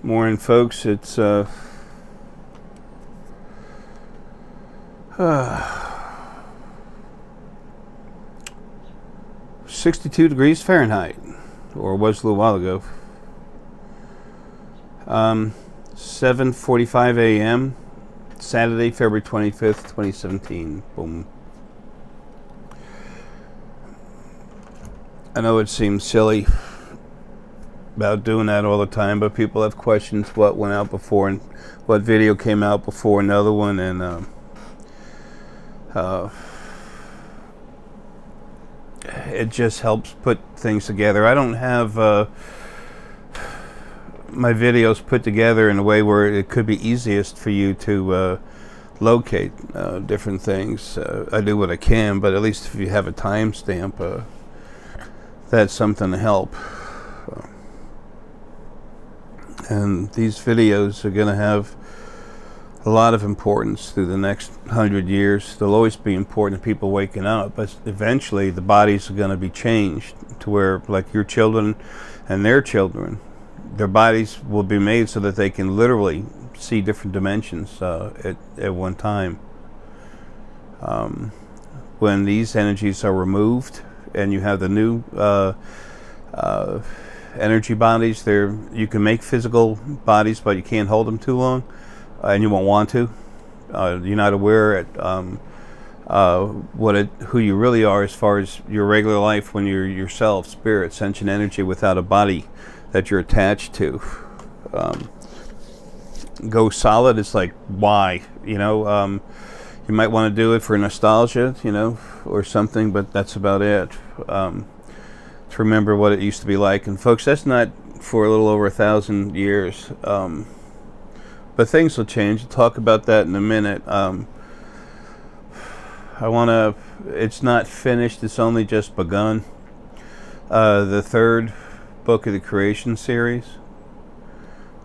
Morning, folks. It's 62 degrees Fahrenheit, or was a little while ago. 7:45 a.m. Saturday, February 25th, 2017. Boom. I know it seems silly about doing that all the time, but people have questions what went out before and what video came out before another one, and it just helps put things together. I don't have my videos put together in a way where it could be easiest for you to locate different things. I do what I can, but at least if you have a timestamp, that's something to help. And these videos are going to have a lot of importance through the next 100 years. They'll always be important to people waking up, but eventually the bodies are going to be changed to where, like your children and their children, their bodies will be made so that they can literally see different dimensions at one time. When these energies are removed and you have the new energy bodies, you can make physical bodies, but you can't hold them too long, and you won't want to. You're not aware at who you really are as far as your regular life when you're yourself, spirit, sentient energy without a body that you're attached to. Go solid, it's like, why? You might want to do it for nostalgia, or something, but that's about it. To remember what it used to be like. And folks, that's not for a little over 1,000 years. But things will change. We'll talk about that in a minute. It's not finished, it's only just begun. The third book of the creation series.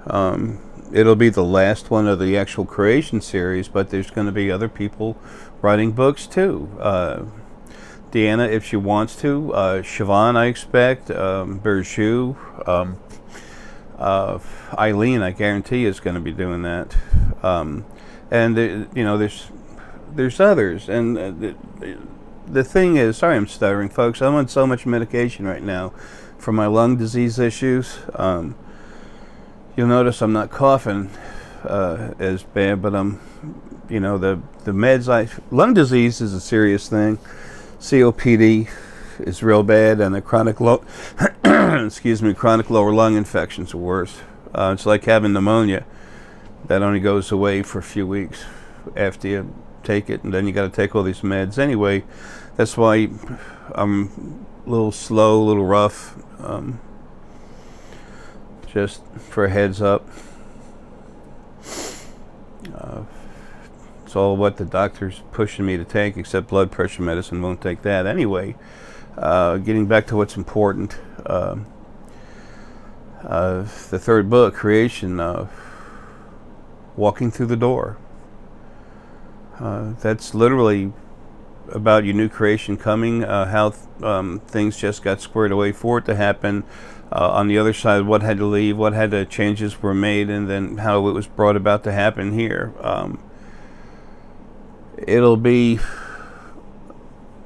It'll be the last one of the actual creation series, but there's going to be other people writing books too. Deanna, if she wants to, Siobhan, I expect, Berju, Eileen, I guarantee, is going to be doing that, and there's others, and the thing is, sorry I'm stuttering, folks. I'm on so much medication right now for my lung disease issues. You'll notice I'm not coughing as bad, but I'm, the meds. Lung disease is a serious thing. COPD is real bad, and the chronic chronic lower lung infections are worse. It's like having pneumonia that only goes away for a few weeks after you take it, and then you got to take all these meds. Anyway, that's why I'm a little slow, a little rough. Just for a heads up. It's all what the doctor's pushing me to take, except blood pressure medicine. Won't take that. Anyway, getting back to what's important. The third book, Creation, walking through the door. That's literally about your new creation coming, how things just got squared away for it to happen. On the other side, what had to leave, what had to changes were made, and then how it was brought about to happen here. It'll be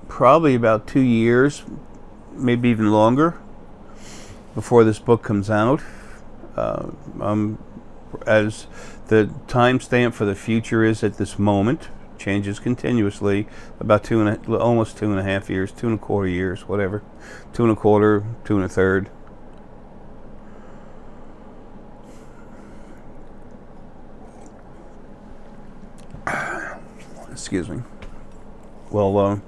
probably about 2 years, maybe even longer, before this book comes out. As the timestamp for the future is at this moment, changes continuously, about almost 2.5 years, 2.25 years, whatever, 2.25, 2 1/3. Excuse me. Well,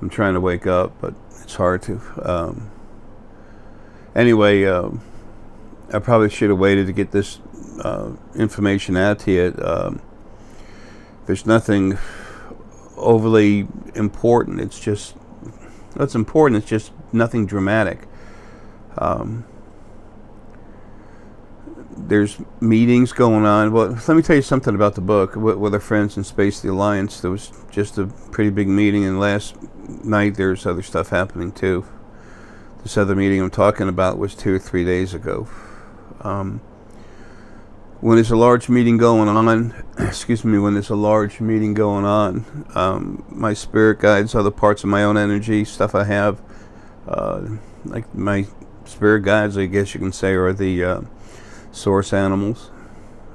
I'm trying to wake up, but it's hard to. Anyway, I probably should have waited to get this information out to you. There's nothing overly important. It's just what's important. It's just nothing dramatic. There's meetings going on. Well, let me tell you something about the book. With our friends in Space the Alliance, there was just a pretty big meeting, and last night there's other stuff happening too. This other meeting I'm talking about was 2 or 3 days ago. When there's a large meeting going on, when there's a large meeting going on, my spirit guides, other parts of my own energy, stuff I have, like my spirit guides, I guess you can say, are the source animals.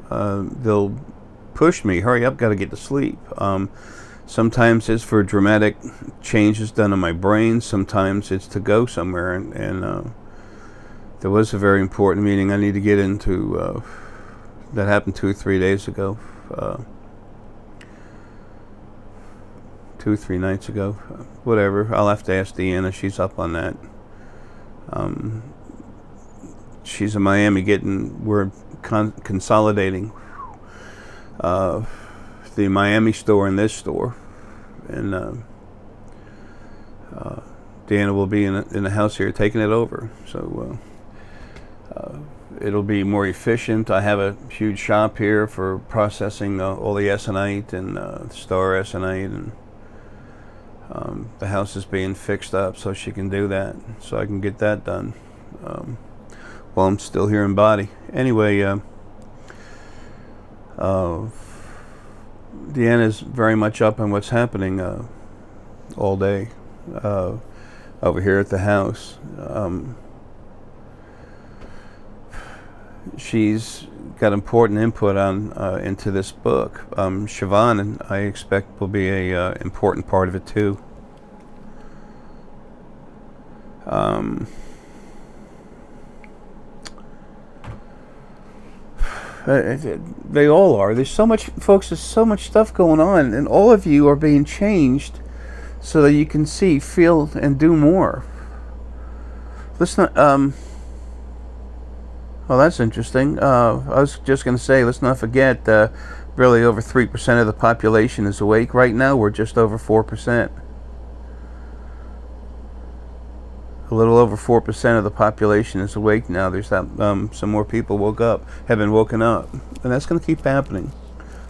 They'll push me, hurry up, got to get to sleep. Sometimes it's for dramatic changes done in my brain. Sometimes it's to go somewhere. And there was a very important meeting I need to get into that happened 2 or 3 days ago. 2 or 3 nights ago. Whatever. I'll have to ask Deanna. She's up on that. She's in Miami we're consolidating the Miami store and this store, and Deanna will be in the house here taking it over, so it'll be more efficient. I have a huge shop here for processing all the Essonite and Star Essonite, and the house is being fixed up so she can do that, so I can get that done while I'm still here in body. Anyway, Deanna's very much up on what's happening all day over here at the house. She's got important input on into this book. Siobhan, I expect, will be a important part of it too. They all are. There's so much, folks, there's so much stuff going on, and all of you are being changed so that you can see, feel, and do more. Let's not, well, that's interesting. I was just going to say, let's not forget, really over 3% of the population is awake. Right now, we're just over 4%. A little over 4% of the population is awake now. There's that some more people have been woken up, and that's going to keep happening.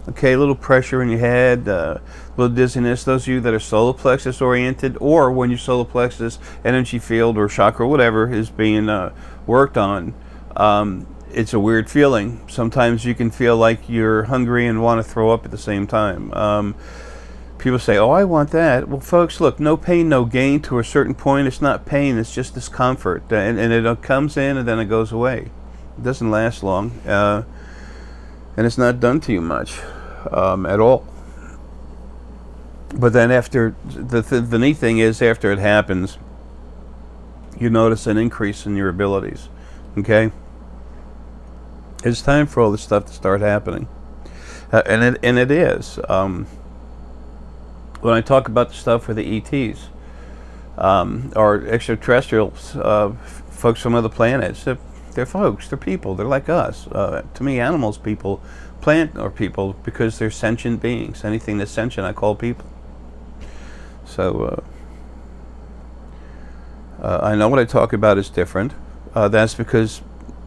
Okay, a little pressure in your head, a little dizziness. Those of you that are solar plexus oriented, or when your solar plexus, energy field, or chakra, whatever, is being worked on, it's a weird feeling. Sometimes you can feel like you're hungry and want to throw up at the same time. People say, oh, I want that. Well, folks, look, no pain, no gain. To a certain point, it's not pain, it's just discomfort. And it comes in and then it goes away. It doesn't last long. And it's not done to you much at all. But then after, the neat thing is, after it happens, you notice an increase in your abilities. Okay? It's time for all this stuff to start happening. And it is. When I talk about the stuff with the ETs, or extraterrestrials, folks from other planets, they're folks, they're people, they're like us. To me, animals, people, plant are people, because they're sentient beings. Anything that's sentient, I call people. So, I know what I talk about is different. That's because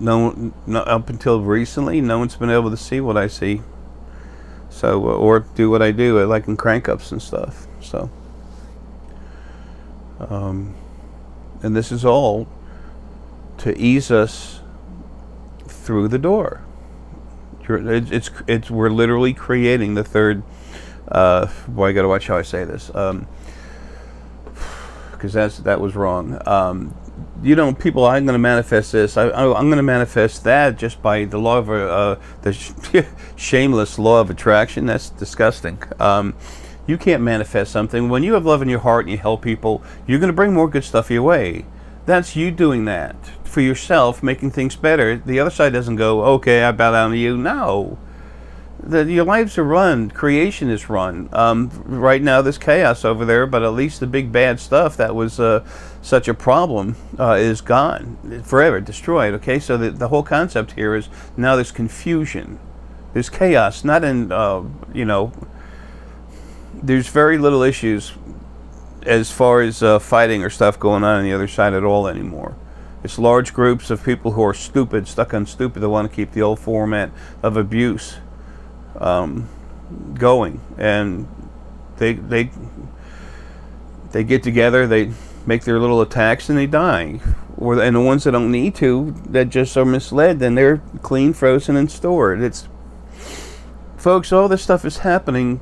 up until recently, no one's been able to see what I see. So, or do what I do, like in crank-ups and stuff. So, and this is all to ease us through the door. We're literally creating the third. Boy, I got to watch how I say this, because that was wrong. People, I'm going to manifest this. I'm going to manifest that just by the law of the shameless law of attraction. That's disgusting. You can't manifest something. When you have love in your heart and you help people, you're going to bring more good stuff your way. That's you doing that for yourself, making things better. The other side doesn't go, okay, I bow down to you. No. Your lives are run. Creation is run. Right now there's chaos over there, but at least the big bad stuff that was such a problem is gone. Forever, destroyed. Okay, so the whole concept here is now there's confusion. There's chaos, not in, there's very little issues as far as fighting or stuff going on the other side at all anymore. It's large groups of people who are stupid, stuck on stupid, that want to keep the old format of abuse going, and they get together, they make their little attacks, and they die. And the ones that don't need to, that just are misled, then they're clean, frozen, and stored. It's, folks, all this stuff is happening.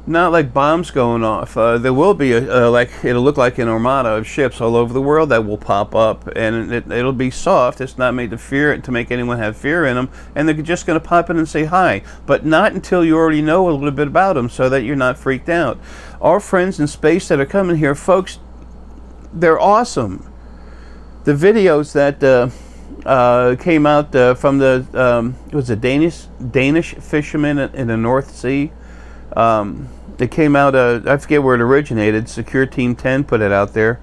Not like bombs going off. There will be it'll look like an armada of ships all over the world that will pop up, and it'll be soft. It's not made to make anyone have fear in them, and they're just going to pop in and say hi, but not until you already know a little bit about them, so that you're not freaked out. Our friends in space that are coming here, folks, they're awesome. The videos that came out from the it was a Danish fishermen in the North Sea. It came out, I forget where it originated. Secure Team 10 put it out there.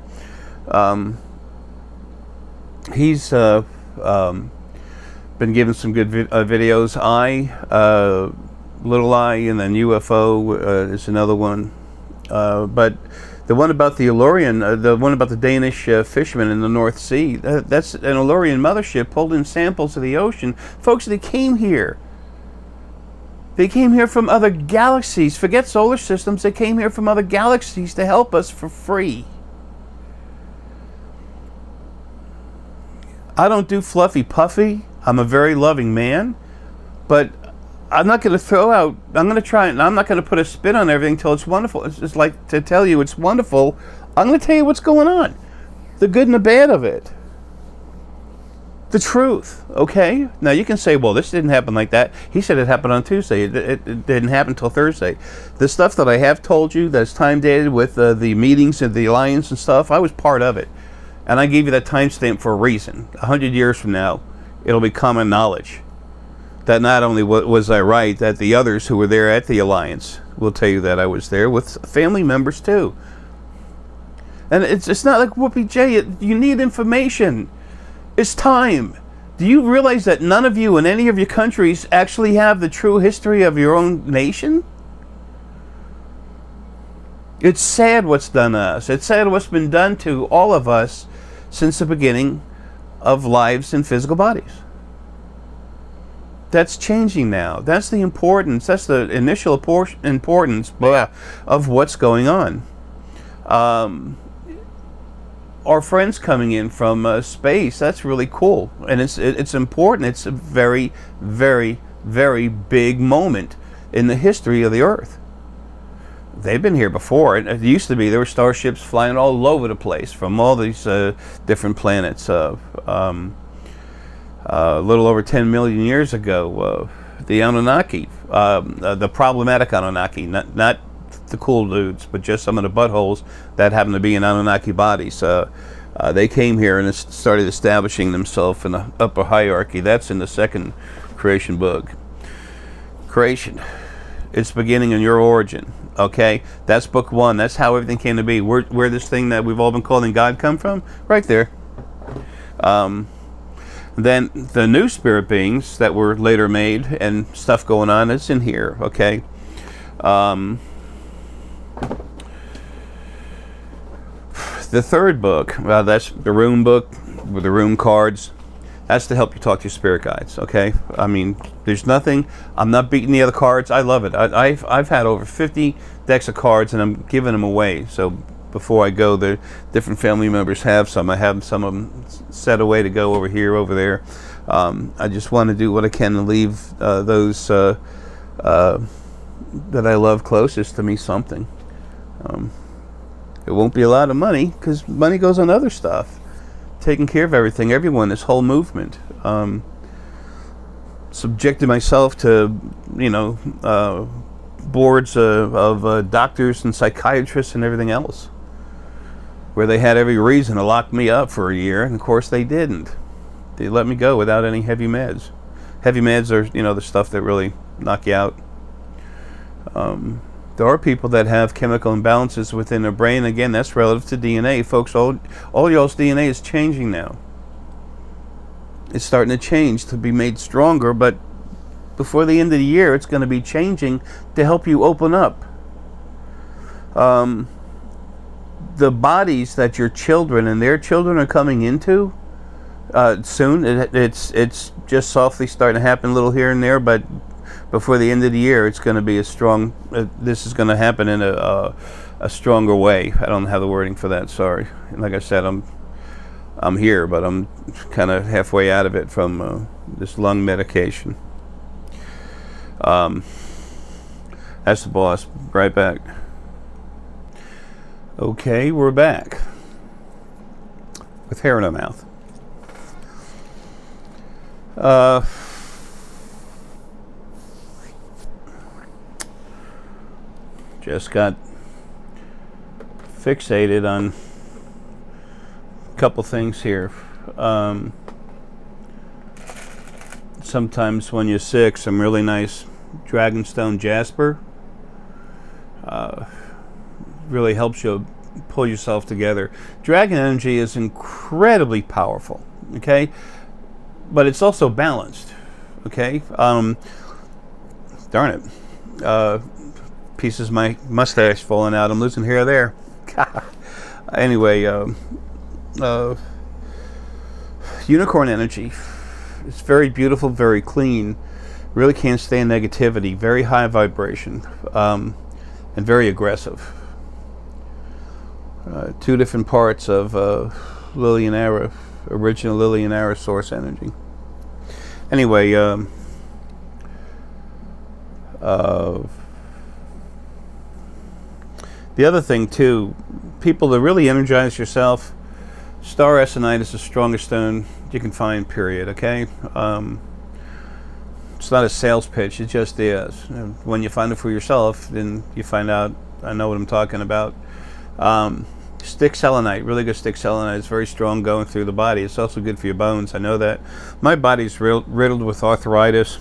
He's been given some good videos. Little I, and then UFO is another one. But the one about the Illyrian, the one about the Danish fishermen in the North Sea, that's an Illyrian mothership pulled in samples of the ocean. Folks, they came here. They came here from other galaxies. Forget solar systems. They came here from other galaxies to help us for free. I don't do fluffy puffy. I'm a very loving man. But I'm not going to throw out, I'm going to try, and I'm not going to put a spin on everything until it's wonderful. It's just like to tell you it's wonderful. I'm going to tell you what's going on. The good and the bad of it. The truth, okay? Now you can say, well, this didn't happen like that. He said it happened on Tuesday. It didn't happen until Thursday. The stuff that I have told you that's time dated with the meetings and the alliance and stuff, I was part of it. And I gave you that timestamp for a reason. 100 years from now, it'll be common knowledge that not only was I right, that the others who were there at the alliance will tell you that I was there with family members too. And it's not like whoopee J. You need information. It's time. Do you realize that none of you in any of your countries actually have the true history of your own nation? It's sad what's done to us. It's sad what's been done to all of us since the beginning of lives in physical bodies. That's changing now. That's the importance. That's the initial importance of what's going on. Our friends coming in from space, that's really cool, and it's important. It's a very, very, very big moment in the history of the Earth. They've been here before. It used to be there were starships flying all over the place from all these different planets. A little over 10 million years ago, the Anunnaki, the problematic Anunnaki, not the cool dudes, but just some of the buttholes that happen to be in Anunnaki bodies. They came here and started establishing themselves in the upper hierarchy. That's in the second creation book. Creation, its beginning and your origin. Okay, that's book 1. That's how everything came to be. Where this thing that we've all been calling God come from? Right there. Then the new spirit beings that were later made and stuff going on, it's in here. Okay. The third book, that's the rune book with the rune cards. That's to help you talk to your spirit guides, okay? I mean, there's nothing, I'm not beating the other cards. I love it. I've had over 50 decks of cards, and I'm giving them away. So before I go, the different family members have some. I have some of them set away to go over here, over there. I just want to do what I can to leave those that I love closest to me something. It won't be a lot of money, because money goes on other stuff. Taking care of everything, everyone, this whole movement. Subjected myself to, boards of doctors and psychiatrists and everything else, where they had every reason to lock me up for a year, and of course they didn't. They let me go without any heavy meds. Heavy meds are, the stuff that really knock you out. There are people that have chemical imbalances within their brain. Again, that's relative to DNA. Folks, all y'all's DNA is changing now. It's starting to change to be made stronger, but before the end of the year, it's going to be changing to help you open up. The bodies that your children and their children are coming into, Soon. It's just softly starting to happen a little here and there, but before the end of the year, it's going to be a strong. This is going to happen in a stronger way. I don't have the wording for that. Sorry. Like I said, I'm here, but I'm kind of halfway out of it from this lung medication. That's the boss. Right back. Okay, we're back with hair in our mouth. Just got fixated on a couple things here. Sometimes when you're sick, some really nice Dragonstone Jasper really helps you pull yourself together. Dragon energy is incredibly powerful, okay? But it's also balanced, okay? Darn it. Pieces of my mustache falling out. I'm losing hair there. Anyway, unicorn energy. It's very beautiful, very clean. Really can't stand negativity. Very high vibration, and very aggressive. Two different parts of Lilian Arae, original Lilian Arae source energy. Anyway, the other thing too, people to really energize yourself, Star Essonite is the strongest stone you can find, period, okay? It's not a sales pitch, it just is. When you find it for yourself, then you find out I know what I'm talking about. Stick selenite, really good stick selenite. It's very strong going through the body. It's also good for your bones. I know that. My body's riddled with arthritis.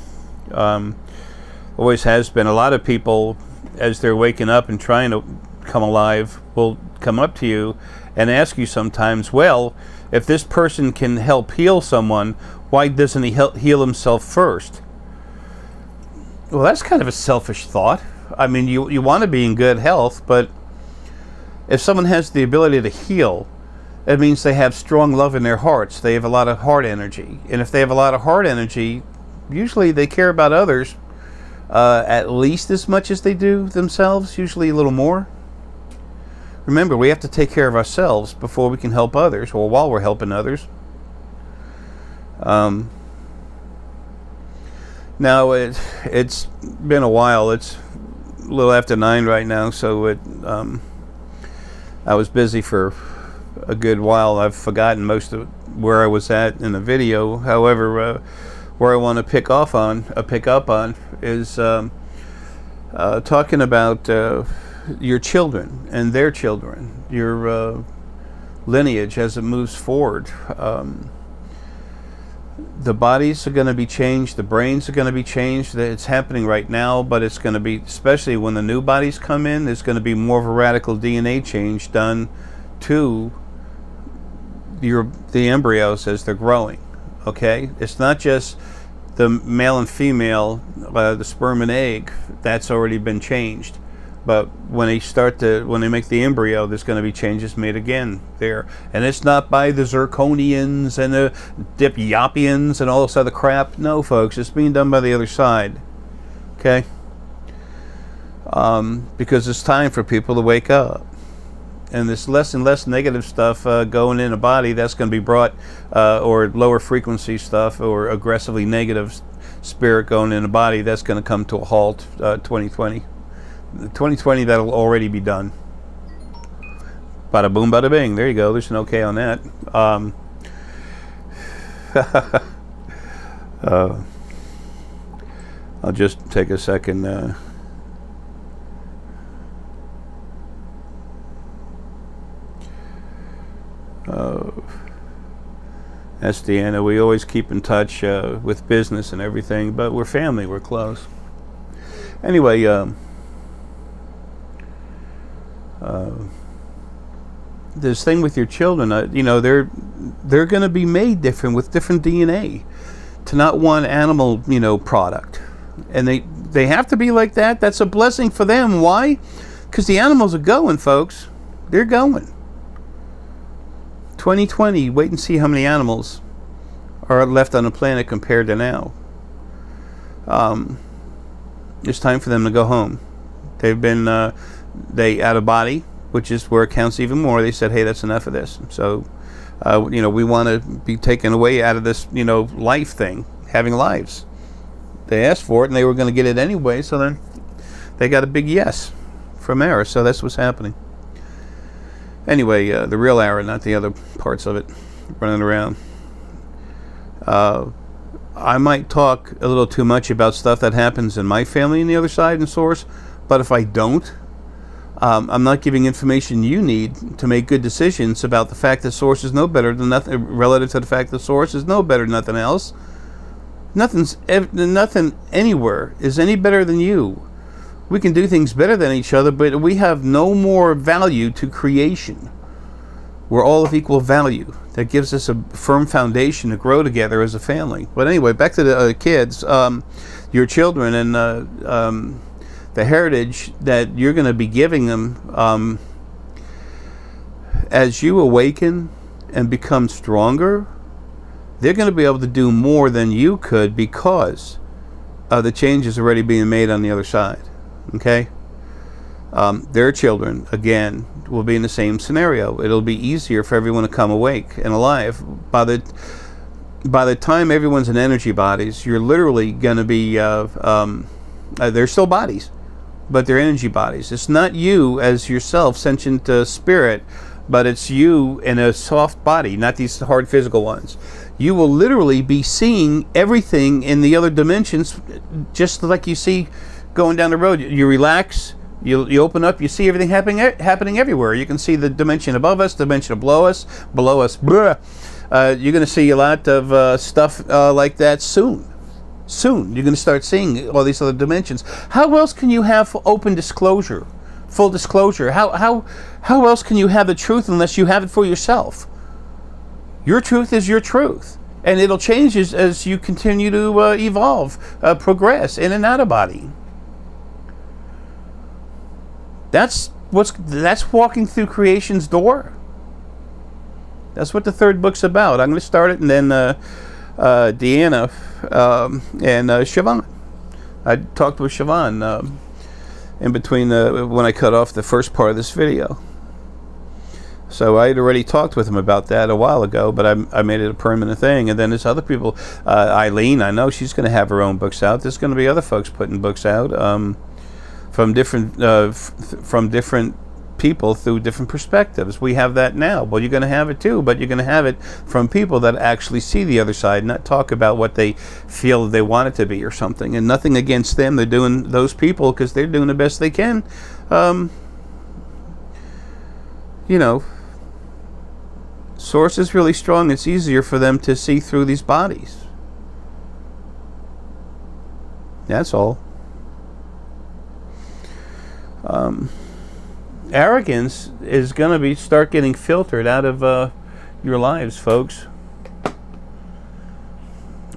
Always has been. A lot of people, as they're waking up and trying to come alive, will come up to you and ask you sometimes, well, if this person can help heal someone, why doesn't he heal himself first? Well, that's kind of a selfish thought. I mean, you want to be in good health, but if someone has the ability to heal, it means they have strong love in their hearts. They have a lot of heart energy. And if they have a lot of heart energy, usually they care about others at least as much as they do themselves, usually a little more. Remember, we have to take care of ourselves before we can help others, or while we're helping others. Now, it's been a while. It's a little after 9 right now, so I was busy for a good while. I've forgotten most of where I was at in the video. However, where I want to pick up on is talking about your children and their children, your lineage as it moves forward. The bodies are going to be changed, the brains are going to be changed. It's happening right now, but it's going to be, especially when the new bodies come in, there's going to be more of a radical DNA change done to the embryos as they're growing. Okay? It's not just the male and female, the sperm and egg, that's already been changed. But when they make the embryo, there's going to be changes made again there. And it's not by the zirconians and the dipyopians and all this other crap. No, folks, it's being done by the other side. Okay? Because it's time for people to wake up. And there's less and less negative stuff going in a body that's going to be brought, or lower frequency stuff, or aggressively negative spirit going in a body that's going to come to a halt 2020. 2020, that'll already be done. Bada boom, bada bing. There you go. There's an okay on that. I'll just take a second. That's Deanna. We always keep in touch with business and everything, but we're family. We're close. Anyway, this thing with your children, they're going to be made different with different DNA, to not one animal, product, and they have to be like that. That's a blessing for them. Why? Because the animals are going, folks. They're going. 2020. Wait and see how many animals are left on the planet compared to now. It's time for them to go home. They've been they out of body, which is where it counts even more. They said, hey, that's enough of this. So we want to be taken away out of this life thing, having lives. They asked for it and they were going to get it anyway, so then they got a big yes from Arae. So that's what's happening. Anyway, the real Arae, not the other parts of it running around. I might talk a little too much about stuff that happens in my family and the other side and source, but if I don't, I'm not giving information you need to make good decisions about the fact that source is no better than nothing, relative to the fact that source is no better than nothing else. Nothing anywhere is any better than you. We can do things better than each other, but we have no more value to creation. We're all of equal value. That gives us a firm foundation to grow together as a family. But anyway, back to the kids, your children, and the heritage that you're going to be giving them as you awaken and become stronger. They're going to be able to do more than you could because of the changes already being made on the other side. Okay? Their children, again, will be in the same scenario. It'll be easier for everyone to come awake and alive. By the time everyone's in energy bodies, you're literally going to be, they're still bodies, but they're energy bodies. It's not you as yourself, sentient spirit, but it's you in a soft body, not these hard physical ones. You will literally be seeing everything in the other dimensions, just like you see going down the road. You relax, you open up, you see everything happening everywhere. You can see the dimension above us, dimension below us. You're going to see a lot of stuff like that soon. Soon, you're going to start seeing all these other dimensions. How else can you have open disclosure, full disclosure? How else can you have the truth unless you have it for yourself? Your truth is your truth, and it'll change as you continue to evolve, progress in and out of body. That's walking through creation's door. That's what the third book's about. I'm going to start it, and then Deanna and Siobhan. I talked with Siobhan in between when I cut off the first part of this video. So I had already talked with him about that a while ago, but I made it a permanent thing. And then there's other people. Eileen, I know she's going to have her own books out. There's going to be other folks putting books out from different people through different perspectives. We have that now. Well, you're going to have it too, but you're going to have it from people that actually see the other side, not talk about what they feel they want it to be or something. And nothing against them. They're doing those people because they're doing the best they can. Source is really strong. It's easier for them to see through these bodies. That's all. Arrogance is going to start getting filtered out of your lives, folks.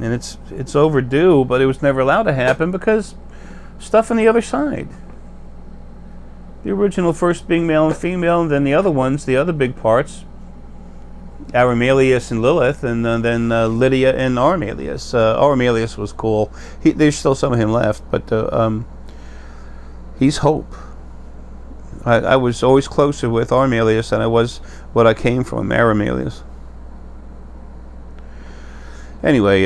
And it's overdue, but it was never allowed to happen because stuff on the other side. The original first being male and female, and then the other ones, the other big parts, Aramelius and Lilith, and then Lydia and Armelius. Armelius was cool. There's still some of him left, but he's hope. I was always closer with Armelius than I was what I came from, Aramelius. Anyway,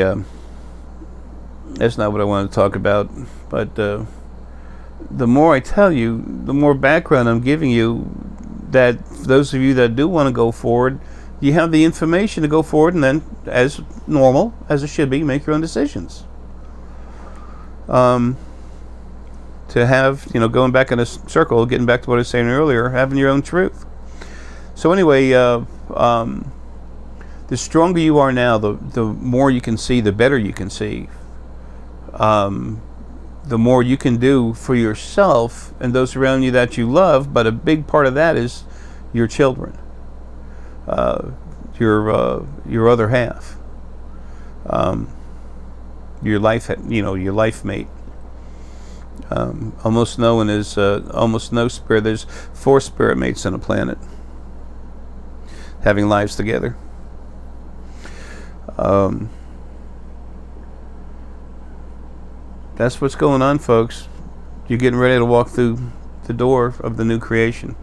that's not what I wanted to talk about, but the more I tell you, the more background I'm giving you, that those of you that do want to go forward, you have the information to go forward, and then, as normal, as it should be, make your own decisions. To have, going back in a circle, getting back to what I was saying earlier, having your own truth. So anyway, the stronger you are now, the more you can see, the better you can see. The more you can do for yourself and those around you that you love, but a big part of that is your children. Your other half, your life mate. Almost no one is almost no spirit. There's 4 spirit mates on a planet having lives together. That's what's going on, folks. You're getting ready to walk through the door of the new creation.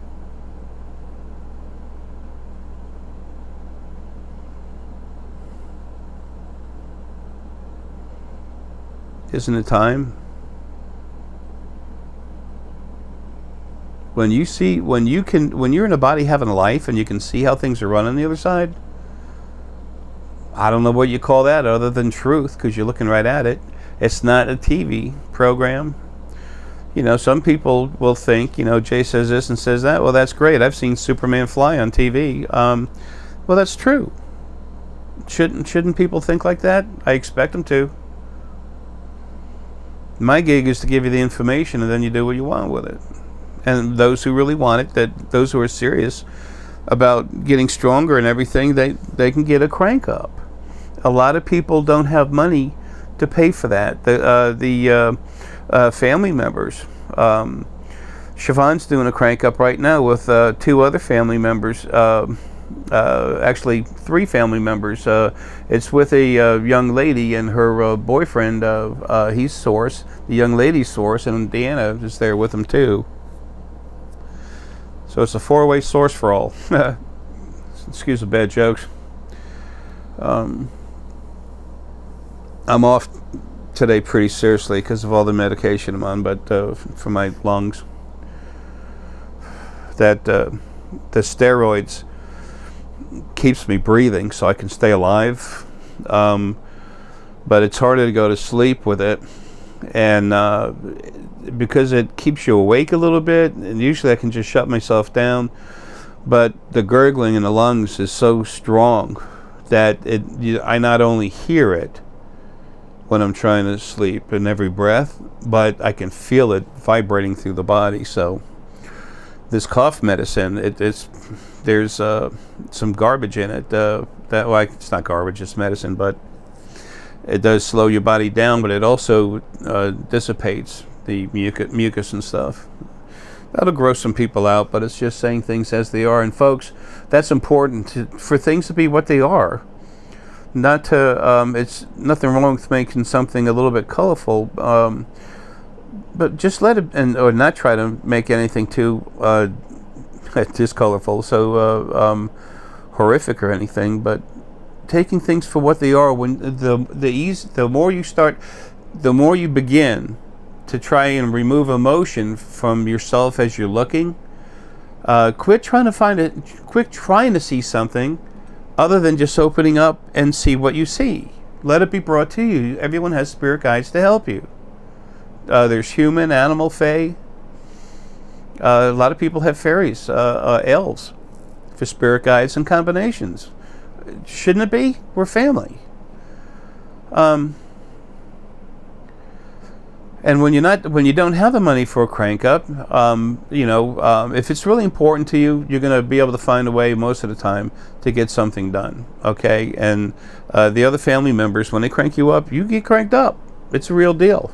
Isn't it time? When you're in a body having a life and you can see how things are run on the other side, I don't know what you call that other than truth, because you're looking right at it. It's not a TV program. Some people will think, Jay says this and says that. Well, that's great. I've seen Superman fly on TV. Well, that's true. Shouldn't people think like that? I expect them to. My gig is to give you the information, and then you do what you want with it. And those who really want it, those who are serious about getting stronger and everything, they can get a crank up. A lot of people don't have money to pay for that. The family members. Siobhan's doing a crank up right now with 2 other family members. Actually 3 family members. It's with a young lady and her boyfriend. He's source. The young lady's source, and Deanna is there with him too. So it's a 4-way source for all. Excuse the bad jokes. I'm off today pretty seriously because of all the medication I'm on, but for my lungs. That the steroids keeps me breathing so I can stay alive. But it's harder to go to sleep with it. And because it keeps you awake a little bit, and usually I can just shut myself down. But the gurgling in the lungs is so strong that I not only hear it when I'm trying to sleep in every breath, but I can feel it vibrating through the body. So this cough medicine, there's some garbage in it. It's not garbage, it's medicine, but it does slow your body down, but it also dissipates the mucus and stuff. That'll gross some people out, but it's just saying things as they are. And folks, that's important for things to be what they are. Not to, it's nothing wrong with making something a little bit colorful, but just let it, or not try to make anything too discolorful, so horrific or anything, but taking things for what they are. When the more you begin to try and remove emotion from yourself as you're looking, quit trying to see something other than just opening up and see what you see. Let it be brought to you. Everyone has spirit guides to help you. There's human, animal, fae. A lot of people have fairies, elves, for spirit guides and combinations. Shouldn't it be? We're family. And when you don't have the money for a crank up, if it's really important to you, you're going to be able to find a way most of the time to get something done. Okay, and the other family members, when they crank you up, you get cranked up. It's a real deal.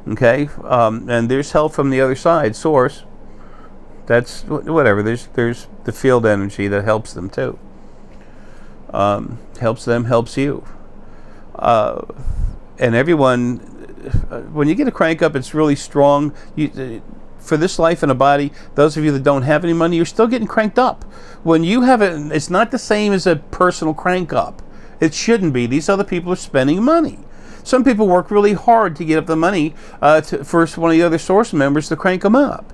Okay, and there's help from the other side, source. That's whatever. There's the field energy that helps them too. Helps them, helps you, and everyone. When you get a crank up, it's really strong. For this life in a body, those of you that don't have any money, you're still getting cranked up. When you have it, it's not the same as a personal crank up. It shouldn't be. These other people are spending money. Some people work really hard to get up the money for one of the other source members to crank them up.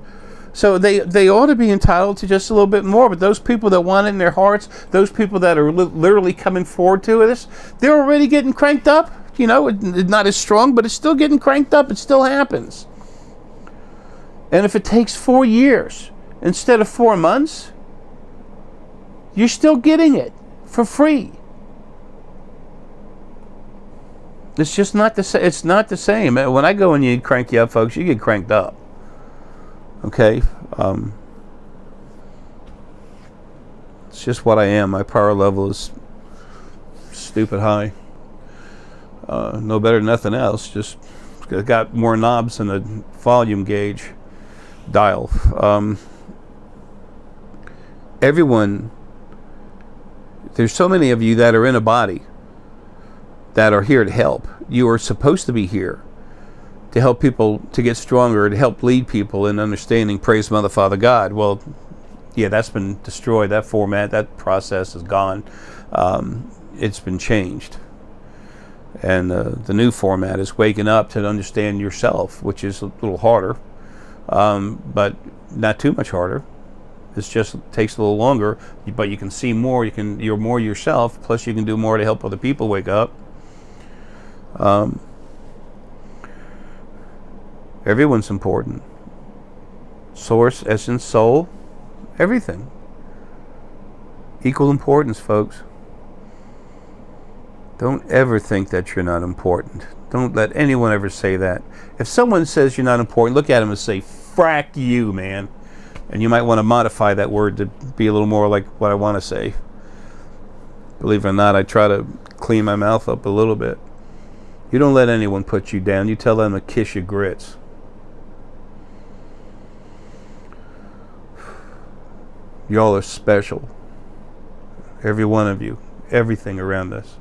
So they ought to be entitled to just a little bit more. But those people that want it in their hearts, those people that are literally coming forward to this, they're already getting cranked up. It's not as strong, but it's still getting cranked up. It still happens. And if it takes 4 years instead of 4 months, you're still getting it for free. It's just not the same. It's not the same. When I go and you crank you up, folks, you get cranked up. Okay? It's just what I am. My power level is stupid high. No better than nothing else. Just got more knobs than a volume gauge dial. Everyone, there's so many of you that are in a body that are here to help. You are supposed to be here. to help people to get stronger, to help lead people in understanding praise Mother, Father, God. Well, yeah, that's been destroyed. That format, that process is gone. It's been changed. And the new format is waking up to understand yourself, which is a little harder, but not too much harder. It just takes a little longer, but you can see more. You're more yourself. Plus, you can do more to help other people wake up. Everyone's important. Source, essence, soul, everything. Equal importance, folks. Don't ever think that you're not important. Don't let anyone ever say that. If someone says you're not important, look at them and say, "Frack you, man." And you might want to modify that word to be a little more like what I want to say. Believe it or not, I try to clean my mouth up a little bit. You don't let anyone put you down. You tell them to kiss your grits. Y'all are special. Every one of you. Everything around us.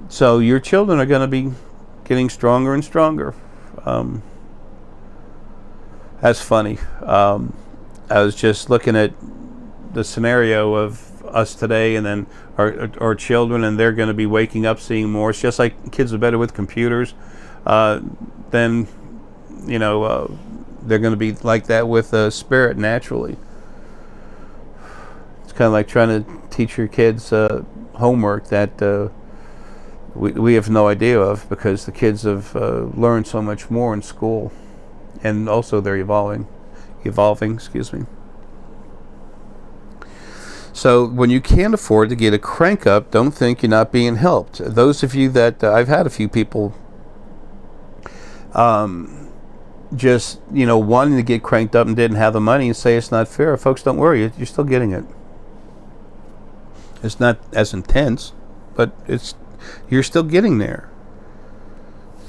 So your children are going to be getting stronger and stronger. That's funny. I was just looking at the scenario of us today, and then our children, and they're going to be waking up seeing more. It's just like kids are better with computers. Then, they're going to be like that with spirit naturally. It's kind of like trying to teach your kids homework that we have no idea of, because the kids have learned so much more in school, and also they're evolving. So when you can't afford to get a crank up, don't think you're not being helped. Those of you that I've had a few people just wanting to get cranked up and didn't have the money and say it's not fair. Folks, don't worry, you're still getting it. It's not as intense, but you're still getting there.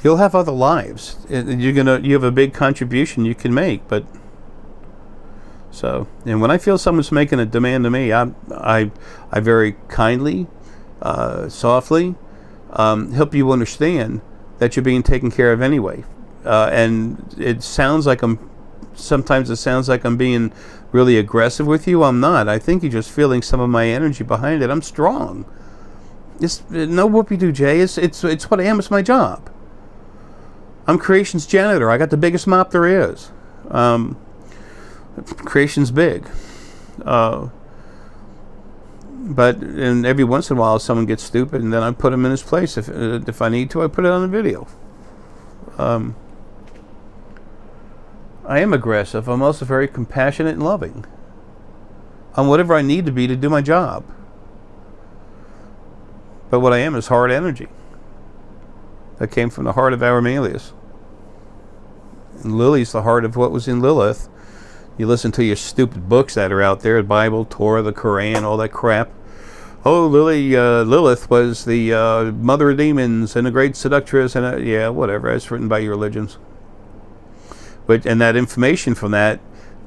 You'll have other lives. You have a big contribution you can make, but and when I feel someone's making a demand to me, I very kindly, softly, help you understand that you're being taken care of anyway. And sometimes it sounds like I'm being really aggressive with you. I'm not. I think you're just feeling some of my energy behind it. I'm strong. It's no whoopie-doo, Jay. It's what I am. It's my job. I'm creation's janitor. I got the biggest mop there is. Creation's big. But every once in a while someone gets stupid, and then I put him in his place. If I need to, I put it on the video. I am aggressive. I'm also very compassionate and loving. I'm whatever I need to be to do my job. But what I am is hard energy. That came from the heart of Arae. And Lily's the heart of what was in Lilith. You listen to your stupid books that are out there, the Bible, Torah, the Quran, all that crap. Oh, Lilith was the mother of demons and a great seductress, and yeah, whatever. It's written by your religions. And that information from that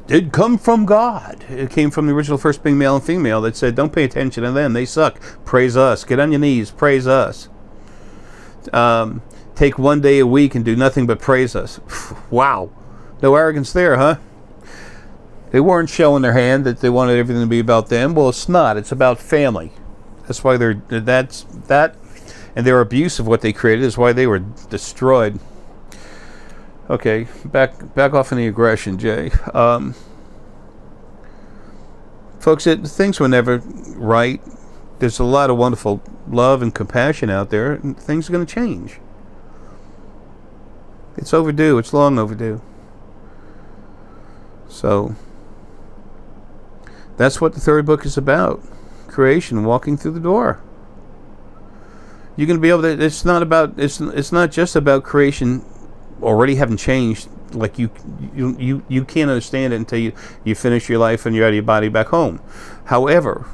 did come from God. It came from the original first being, male and female, that said, don't pay attention to them. They suck. Praise us. Get on your knees. Praise us. Take one day a week and do nothing but praise us. Wow. No arrogance there, huh? They weren't showing their hand that they wanted everything to be about them. Well, it's not. It's about family. That's why and their abuse of what they created is why they were destroyed. Okay, back off on the aggression, Jay. Folks, things were never right. There's a lot of wonderful love and compassion out there, and things are going to change. It's overdue. It's long overdue. So that's what the third book is about. Creation, walking through the door. You're going to be able to, it's not just about creation already having changed. Like you can't understand it until you finish your life and you're out of your body back home. However,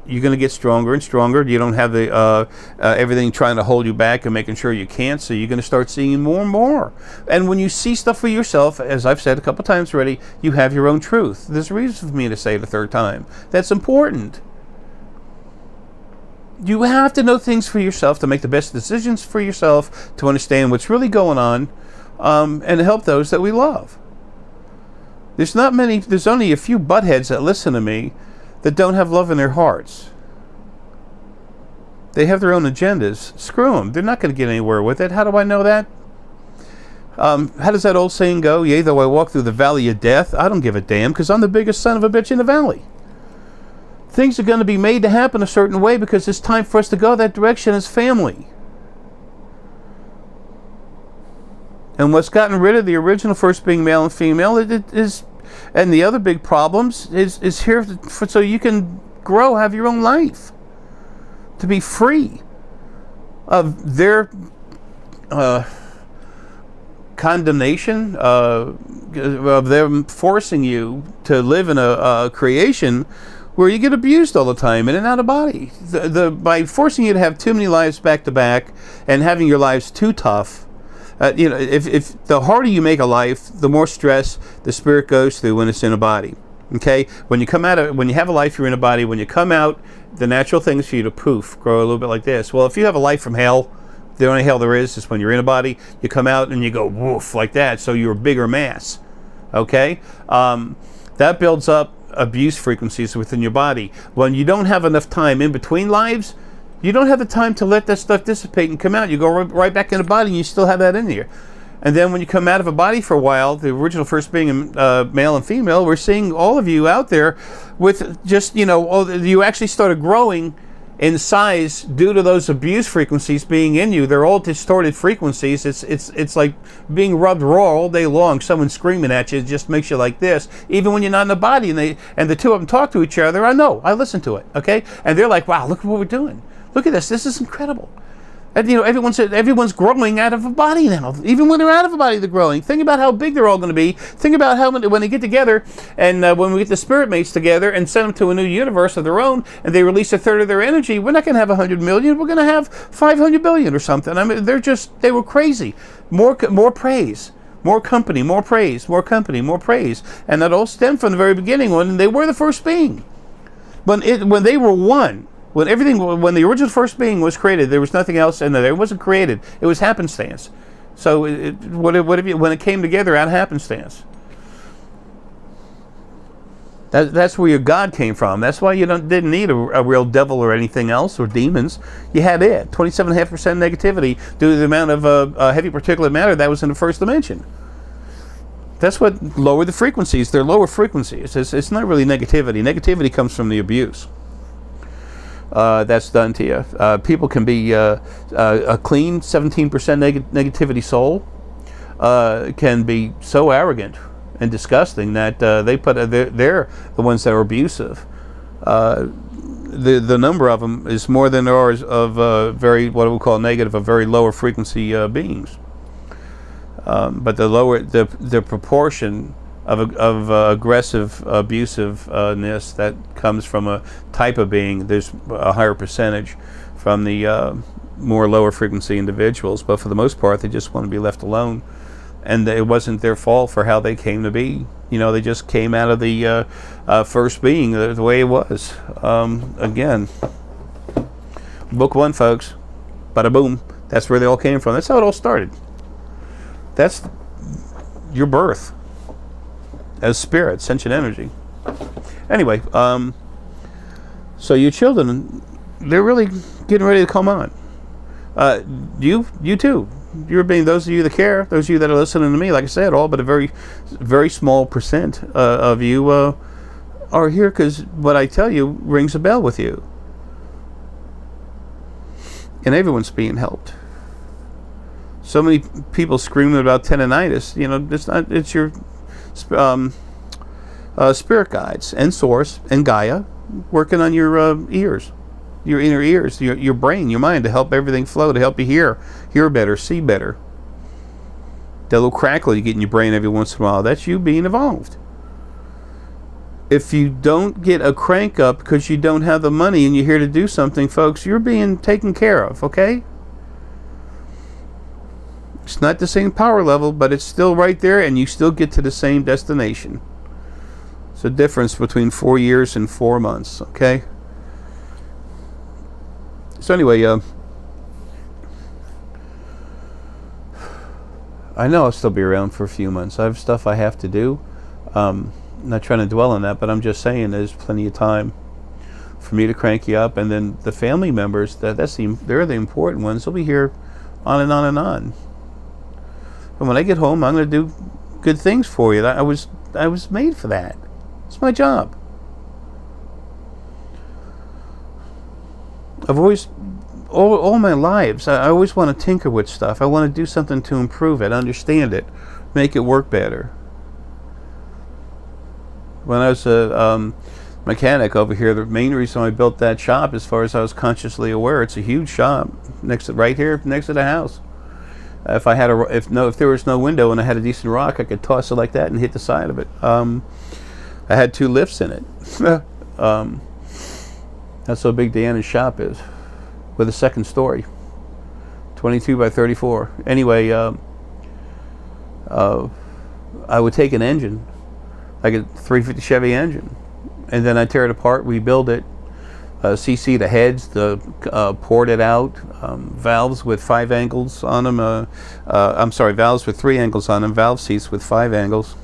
you're going to get stronger and stronger. You don't have the everything trying to hold you back and making sure you can't, so you're going to start seeing more and more. And when you see stuff for yourself, as I've said a couple times already, you have your own truth. There's a reason for me to say it a third time. That's important. you have to know things for yourself to make the best decisions for yourself, to understand what's really going on, and help those that we love. There's only a few buttheads that listen to me that don't have love in their hearts. They have their own agendas. Screw them. They're not going to get anywhere with it. How do I know that? How does that old saying go? Yea, though I walk through the valley of death, I don't give a damn, because I'm the biggest son of a bitch in the valley. Things are going to be made to happen a certain way because it's time for us to go that direction as family. And what's gotten rid of the original first being male and female is, and the other big problems is here so you can grow, have your own life, to be free of their condemnation, of them forcing you to live in a creation where you get abused all the time in and out of body. By forcing you to have too many lives back to back and having your lives too tough. If the harder you make a life, the more stress the spirit goes through when it's in a body. Okay, when you have a life, you're in a body. When you come out, the natural thing is for you to poof, grow a little bit like this. Well, if you have a life from hell, the only hell there is when you're in a body. You come out and you go woof like that, so you're a bigger mass. Okay, that builds up abuse frequencies within your body. When you don't have enough time in between lives, you don't have the time to let that stuff dissipate and come out. You go right back in the body and you still have that in you. And then when you come out of a body for a while, the original first being male and female, we're seeing all of you out there with just, you actually started growing in size due to those abuse frequencies being in you. They're all distorted frequencies. It's like being rubbed raw all day long. Someone screaming at you just makes you like this, even when you're not in the body. And the two of them talk to each other. I listen to it, okay? And they're like, wow, look at what we're doing. Look at this. This is incredible. And everyone's growing out of a body now. Even when they're out of a body, they're growing. Think about how big they're all going to be. Think about how when they get together, and when we get the spirit mates together and send them to a new universe of their own, and they release a third of their energy, we're not going to have 100 million. We're going to have 500 billion or something. I mean, they were crazy. More praise. More company, more praise. More company, more praise. And that all stemmed from the very beginning when they were the first being. When they were one. When the original first being was created, there was nothing else in there. It wasn't created. It was happenstance. So when it came together out of happenstance. That's where your God came from. That's why you didn't need a real devil or anything else or demons. You had it. 27.5% negativity due to the amount of heavy particulate matter that was in the first dimension. That's what lowered the frequencies. They're lower frequencies. It's not really negativity. Negativity comes from the abuse. That's done to you. People can be a clean 17% negativity soul, can be so arrogant and disgusting that they're the ones that are abusive. The number of them is more than there are of very, what we call negative, of very lower frequency beings. But the proportion of aggressive abusiveness that comes from a type of being, there's a higher percentage from the more lower frequency individuals, but for the most part they just want to be left alone, and it wasn't their fault for how they came to be. They just came out of the first being the way it was. Again, book one, folks, bada boom, that's where they all came from. That's how it all started. That's your birth as spirit, sentient energy. Anyway, so your children, they're really getting ready to come on. You too. You're being, those of you that care, those of you that are listening to me, like I said, all but a very, very small percent of you are here because what I tell you rings a bell with you. And everyone's being helped. So many people screaming about tendonitis. It's your spirit guides and source and Gaia working on your ears, your inner ears, your brain, your mind, to help everything flow, to help you hear better, see better. That little crackle you get in your brain every once in a while, that's you being evolved. If you don't get a crank up because you don't have the money and you're here to do something, folks, you're being taken care of, okay? It's not the same power level, but it's still right there, and you still get to the same destination. It's a difference between 4 years and 4 months, okay? So anyway, I know I'll still be around for a few months. I have stuff I have to do. I'm not trying to dwell on that, but I'm just saying there's plenty of time for me to crank you up, and then the family members, they're the important ones. They'll be here on and on and on. And when I get home, I'm going to do good things for you. I was made for that. It's my job. I've always, all my lives, I always want to tinker with stuff. I want to do something to improve it, understand it, make it work better. When I was a mechanic over here, the main reason I built that shop, as far as I was consciously aware, it's a huge shop right here next to the house. If there was no window and I had a decent rock, I could toss it like that and hit the side of it. I had 2 lifts in it. That's how big Deanna's shop is, with a second story, 22 by 34. Anyway, I would take an engine, like a 350 Chevy engine, and then I'd tear it apart, rebuild it, CC the heads, poured it out, valves with 5 angles on them. Valves with 3 angles on them, valve seats with 5 angles.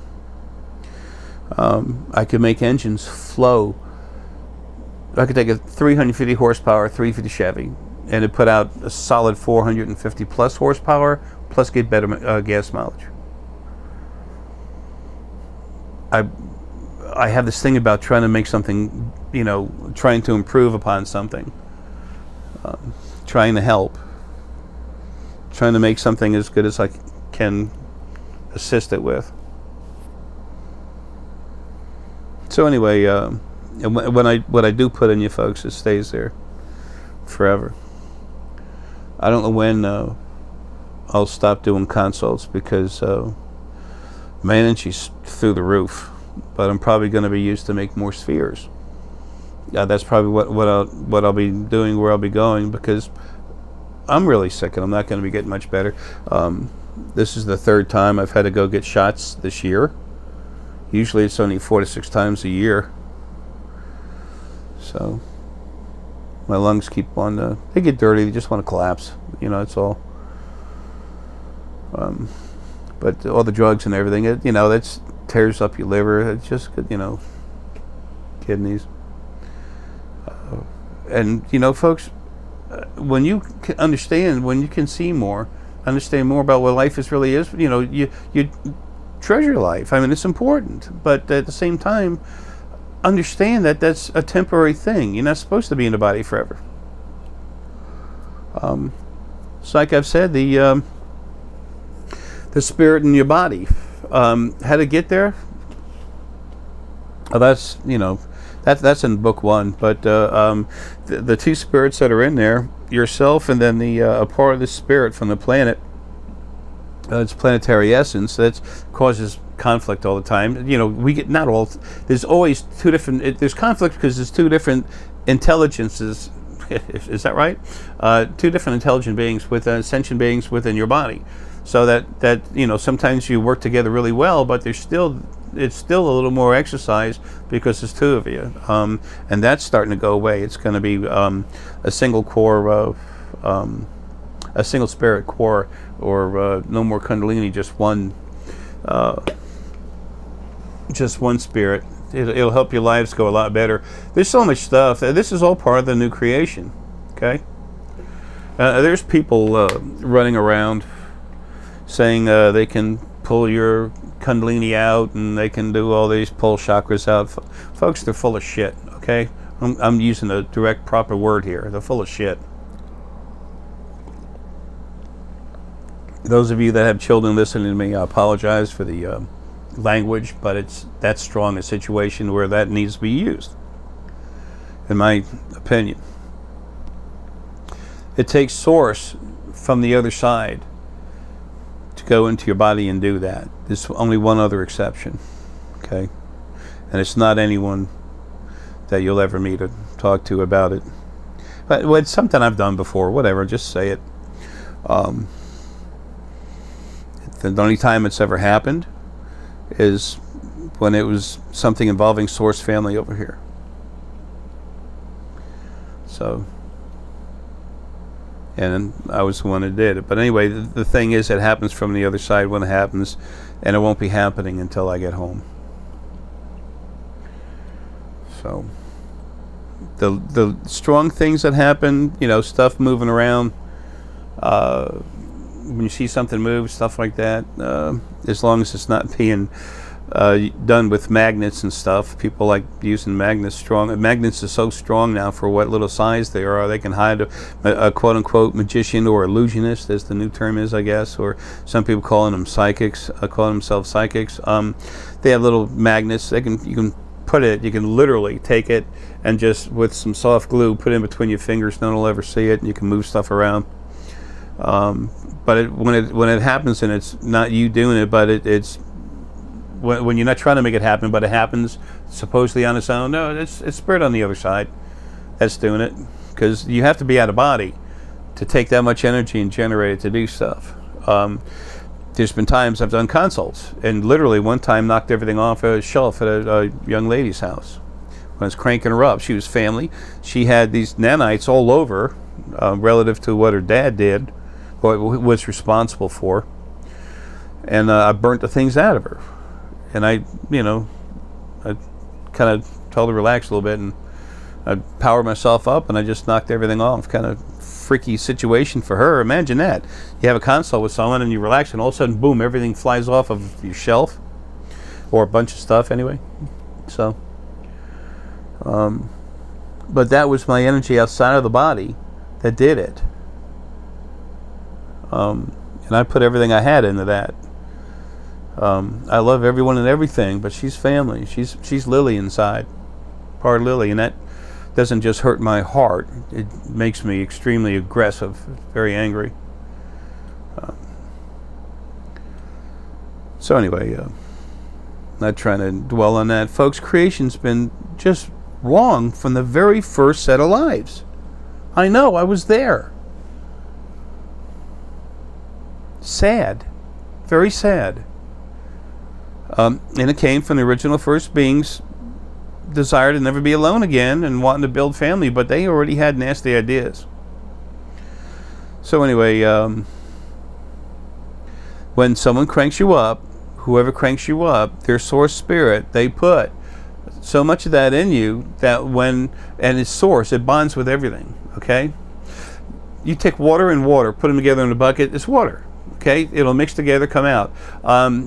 I could make engines flow. I could take a 350 horsepower 350 Chevy and it put out a solid 450 plus horsepower, plus get better gas mileage. I have this thing about trying to make something, trying to improve upon something, trying to help, trying to make something as good as I can assist it with. So anyway, what I do put in you folks, it stays there forever. I don't know when I'll stop doing consults because my energy's through the roof. But I'm probably going to be used to make more spheres. That's probably what I'll be doing, where I'll be going, because I'm really sick and I'm not going to be getting much better. This is the 3rd time I've had to go get shots this year. Usually it's only 4 to 6 times a year. So my lungs keep on, they get dirty, they just want to collapse. It's all. But all the drugs and everything, that's tears up your liver. It's just, kidneys. And, folks, when you can understand, when you can see more, understand more about what life really is, you treasure life. I mean, it's important. But at the same time, understand that that's a temporary thing. You're not supposed to be in the body forever. So like I've said, the spirit in your body. How to get there? That's that's in book 1. But the 2 spirits that are in there, yourself and then a part of the spirit from the planet. It's planetary essence that causes conflict all the time. We get not all. There's always 2 different. There's conflict because there's 2 different intelligences. Is that right? 2 different intelligent beings sentient beings within your body. So that sometimes you work together really well, but it's still a little more exercise because there's 2 of you, and that's starting to go away. It's going to be a single core, a single spirit core, or no more Kundalini, just one spirit. It'll help your lives go a lot better. There's so much stuff. This is all part of the new creation. Okay. There's people running around saying they can pull your Kundalini out and they can do all these pull chakras out. Folks, they're full of shit, okay? I'm using the direct, proper word here. They're full of shit. Those of you that have children listening to me, I apologize for the language, but it's that strong a situation where that needs to be used, in my opinion. It takes source from the other side to go into your body and do that. There's only one other exception, okay? And it's not anyone that you'll ever meet or talk to about it. But it's something I've done before, whatever, just say it. The only time it's ever happened is when it was something involving Source family over here. So, and I was the one that did it. But anyway, the thing is, it happens from the other side when it happens, and it won't be happening until I get home. So the strong things that happen, stuff moving around, when you see something move, stuff like that, as long as it's not being done with magnets and stuff. People like using magnets. Magnets are so strong now for what little size they are. They can hide a quote-unquote magician or illusionist, as the new term is, I guess, or some people calling them psychics, calling themselves psychics. They have little magnets. You can literally take it and just with some soft glue put it in between your fingers. No one will ever see it, and you can move stuff around. But when it happens, and it's not you doing it, but it's when you're not trying to make it happen, but it happens supposedly on its own. No, it's spirit on the other side that's doing it, because you have to be out of body to take that much energy and generate it to do stuff. There's been times I've done consults, and literally one time knocked everything off a shelf at a young lady's house. When I was cranking her up, she was family. She had these nanites all over, relative to what her dad did, or was responsible for. And I burnt the things out of her. And I kind of told her to relax a little bit, and I powered myself up, and I just knocked everything off. Kind of freaky situation for her. Imagine that. You have a consult with someone, and you relax, and all of a sudden, boom, everything flies off of your shelf, or a bunch of stuff anyway. So, but that was my energy outside of the body that did it. And I put everything I had into that. I love everyone and everything, but she's family. She's Lily inside, part Lily, and that doesn't just hurt my heart. It makes me extremely aggressive, very angry. So anyway, not trying to dwell on that, folks. Creation's been just wrong from the very first set of lives. I know, I was there. Sad, very sad. And it came from the original first beings' desire to never be alone again and wanting to build family, but they already had nasty ideas. So anyway, when someone cranks you up, whoever cranks you up, their source spirit, they put so much of that in you that and its source, it bonds with everything, okay? You take water and water, put them together in a bucket, it's water. Okay, it'll mix together, come out.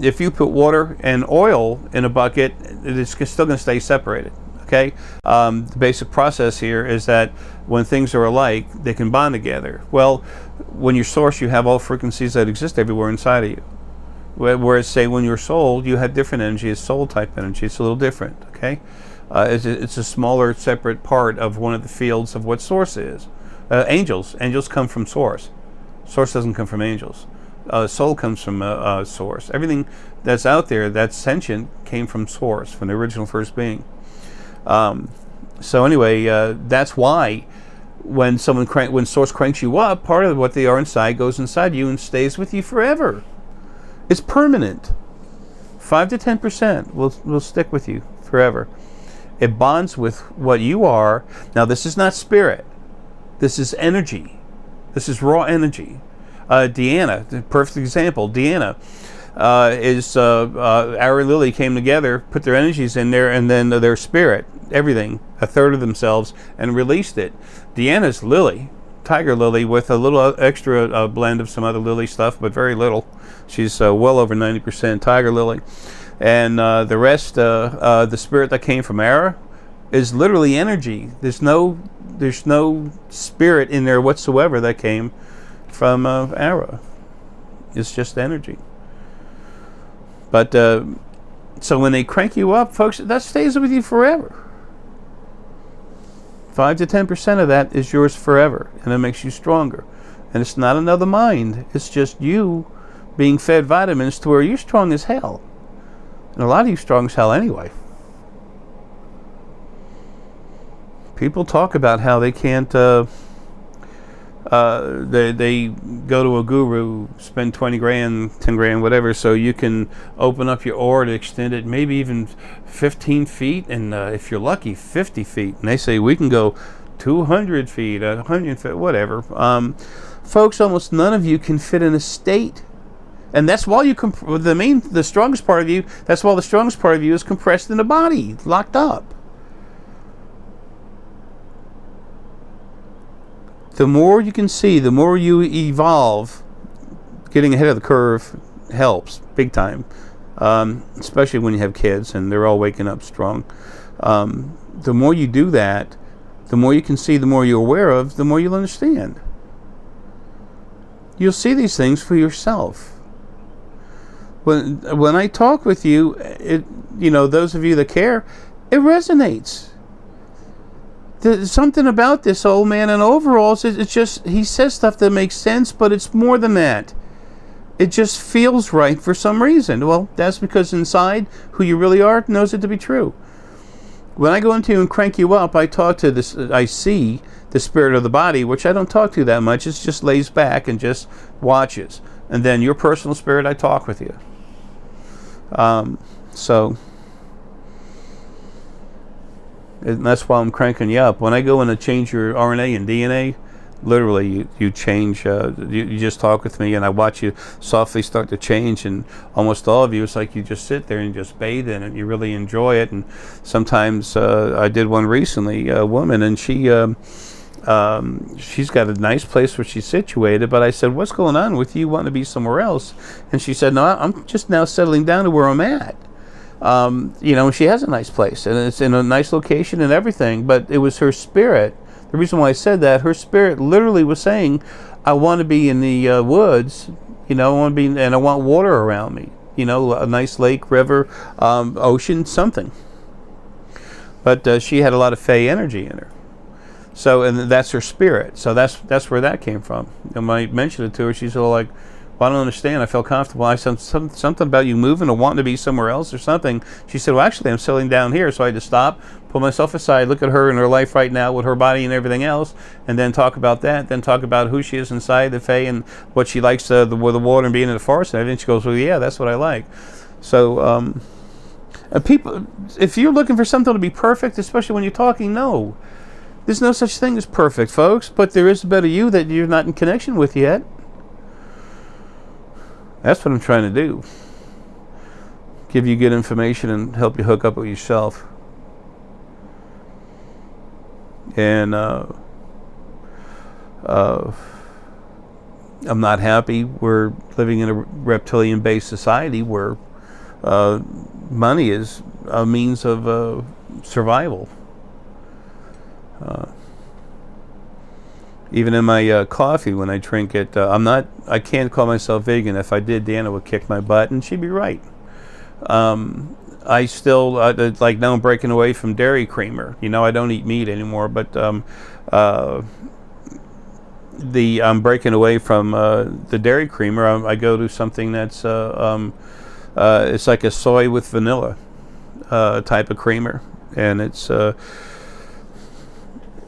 If you put water and oil in a bucket, it's still going to stay separated. Okay, the basic process here is that when things are alike, they can bond together. Well, when you're source, you have all frequencies that exist everywhere inside of you. Whereas, say, when you're soul, you have different energy. It's soul type energy. It's a little different. Okay, it's a smaller, separate part of one of the fields of what source is. Angels come from source. Source doesn't come from angels. Soul comes from source. Everything that's out there that's sentient came from source, from the original first being. So anyway, that's why when source cranks you up, part of what they are inside goes inside you and stays with you forever. It's permanent. 5 to 10% will stick with you forever. It bonds with what you are. Now, this is not spirit. This is energy. This is raw energy. Deanna, the perfect example. Deanna is Arae and Lily came together, put their energies in there, and then their spirit, everything, a third of themselves, and released it. Deanna's Lily, Tiger Lily, with a little extra blend of some other Lily stuff, but very little. She's well over 90% Tiger Lily. And the rest, the spirit that came from Arae, is literally energy. There's no spirit in there whatsoever that came from Arae. It's just energy. But so when they crank you up, folks, that stays with you forever. 5 to 10% of that is yours forever, and it makes you stronger. And it's not another mind. It's just you being fed vitamins to where you're strong as hell. And a lot of you strong as hell anyway. People talk about how they can't they go to a guru, spend 20 grand, 10 grand, whatever, so you can open up your aura to extend it maybe even 15 feet, and if you're lucky, 50 feet. And they say we can go 200 feet, 100 feet, whatever. Folks, almost none of you can fit in a state. And that's why the strongest part of you, that's why the strongest part of you is compressed in the body, locked up. The more you can see, the more you evolve. Getting ahead of the curve helps big time, especially when you have kids and they're all waking up strong. The more you do that, the more you can see, the more you're aware of, the more you'll understand. You'll see these things for yourself. When I talk with you, those of you that care, it resonates. There's something about this old man in overalls. It's just, he says stuff that makes sense, but it's more than that. It just feels right for some reason. Well, that's because inside, who you really are knows it to be true. When I go into you and crank you up, I see the spirit of the body, which I don't talk to that much. It just lays back and just watches. And then your personal spirit, I talk with you. And that's why I'm cranking you up. When I go in to change your RNA and DNA, literally you change, you just talk with me and I watch you softly start to change, and almost all of you, it's like you just sit there and just bathe in it. You really enjoy it. And sometimes I did one recently, a woman, and she's got a nice place where she's situated, but I said, what's going on with you wanting to be somewhere else? And she said, no, I'm just now settling down to where I'm at. She has a nice place and it's in a nice location and everything, but it was her spirit. The reason why I said that, her spirit literally was saying, I want to be in the woods, I want to be, and I want water around me, a nice lake, river, ocean, something. But she had a lot of fey energy in her. So, and that's her spirit. So that's where that came from. And when I mentioned it to her, she's all like, well, I don't understand. I felt comfortable. I said something about you moving or wanting to be somewhere else or something. She said, well, actually, I'm settling down here. So I had to stop, pull myself aside, look at her and her life right now with her body and everything else, and then talk about that, then talk about who she is inside the Fae and what she likes with the water and being in the forest and everything. She goes, well, yeah, that's what I like. So people, if you're looking for something to be perfect, especially when you're talking, no. There's no such thing as perfect, folks, but there is a better you that you're not in connection with yet. That's what I'm trying to do. Give you good information and help you hook up with yourself. And I'm not happy. We're living in a reptilian-based society where money is a means of survival. Even in my coffee, when I drink it, I can't call myself vegan. If I did, Deanna would kick my butt, and she'd be right. I still, like now I'm breaking away from dairy creamer. I don't eat meat anymore, but I'm breaking away from the dairy creamer. I go to something that's, it's like a soy with vanilla type of creamer, and it's,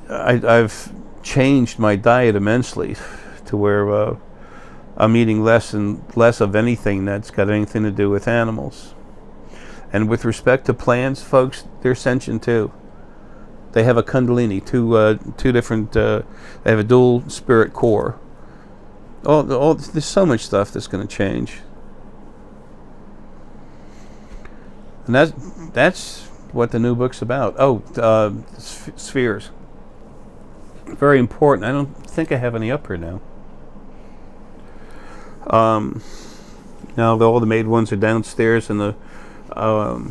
I've changed my diet immensely to where I'm eating less and less of anything that's got anything to do with animals. And with respect to plants, folks, they're sentient too. They have a kundalini, two different, they have a dual spirit core. There's so much stuff that's going to change. And that's what the new book's about. Spheres. Very important. I don't think I have any up here now. Now all the made ones are downstairs, and I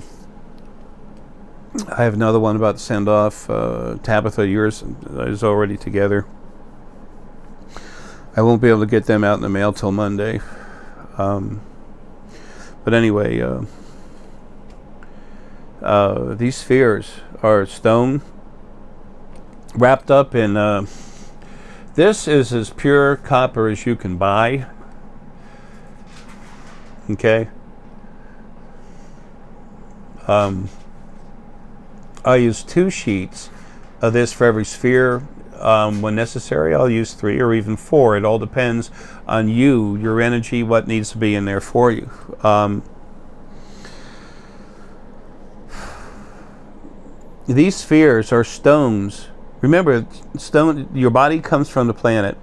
have another one about to send off. Tabitha, yours is already together. I won't be able to get them out in the mail till Monday. But anyway, these spheres are stone wrapped up in this is as pure copper as you can buy. Okay. I use 2 sheets of this for every sphere. When necessary, I'll use 3 or even 4. It all depends on you, your energy, what needs to be in there for you. These spheres are stones Remember, stone. Your body comes from the planet,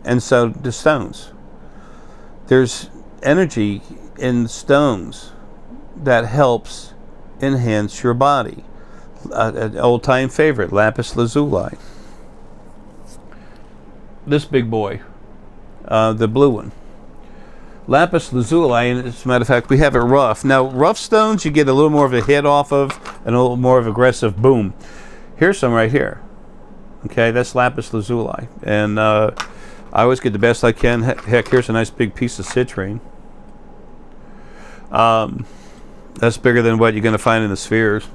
and so do stones. There's energy in stones that helps enhance your body. An old-time favorite, lapis lazuli. This big boy, the blue one. Lapis lazuli, and as a matter of fact, we have it rough. Now, rough stones, you get a little more of a hit off of, and a little more of aggressive boom. Here's some right here. Okay, that's lapis lazuli. And I always get the best I can. Heck, here's a nice big piece of citrine. That's bigger than what you're going to find in the spheres.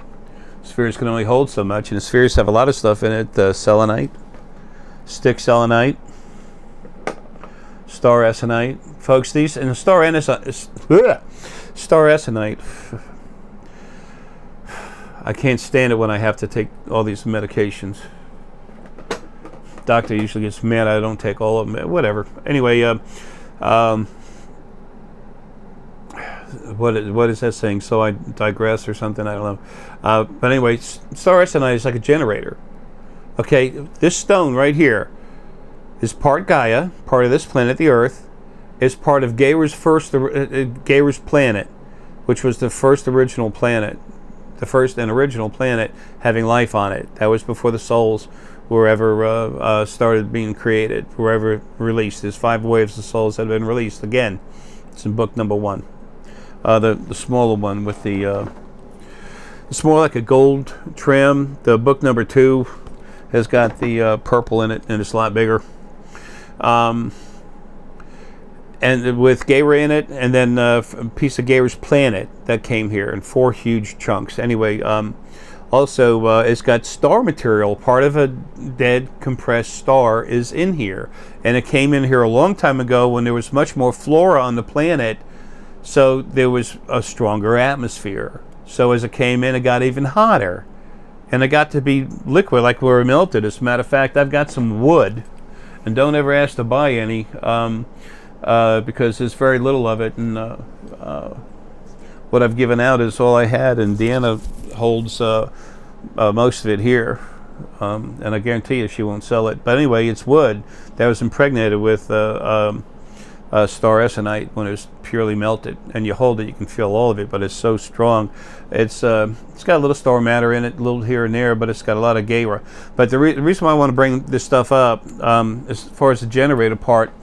Spheres can only hold so much, and the spheres have a lot of stuff in it. Selenite, stick selenite, star essonite. Folks, these, and the star essonite, I can't stand it when I have to take all these medications. Doctor usually gets mad I don't take all of them. Whatever. Anyway, what is that saying? So I digress or something. I don't know. But anyway, star essonite is like a generator. Okay, this stone right here is part Gaia, part of this planet, the Earth. Is part of Gaer's planet, which was the first original planet, the first and original planet having life on it. That was before the souls were ever started being created, were ever released. There's 5 waves of souls that have been released. Again, it's in book number 1. The smaller one with the it's more like a gold trim. The book number 2 has got the purple in it, and it's a lot bigger. And with Gaia in it, and then a piece of Gaer's planet that came here in 4 huge chunks. Anyway, also it's got star material. Part of a dead compressed star is in here, and it came in here a long time ago when there was much more flora on the planet, so there was a stronger atmosphere. So as it came in, it got even hotter, and it got to be liquid, like we were melted. As a matter of fact, I've got some wood, and don't ever ask to buy any. Because there's very little of it, and what I've given out is all I had, and Deanna holds most of it here, and I guarantee you she won't sell it. But anyway, it's wood that was impregnated with star essonite when it was purely melted, and you hold it, you can feel all of it, but it's so strong. It's got a little star matter in it, a little here and there, but it's got a lot of Gaia. But the reason why I want to bring this stuff up, as far as the generator part,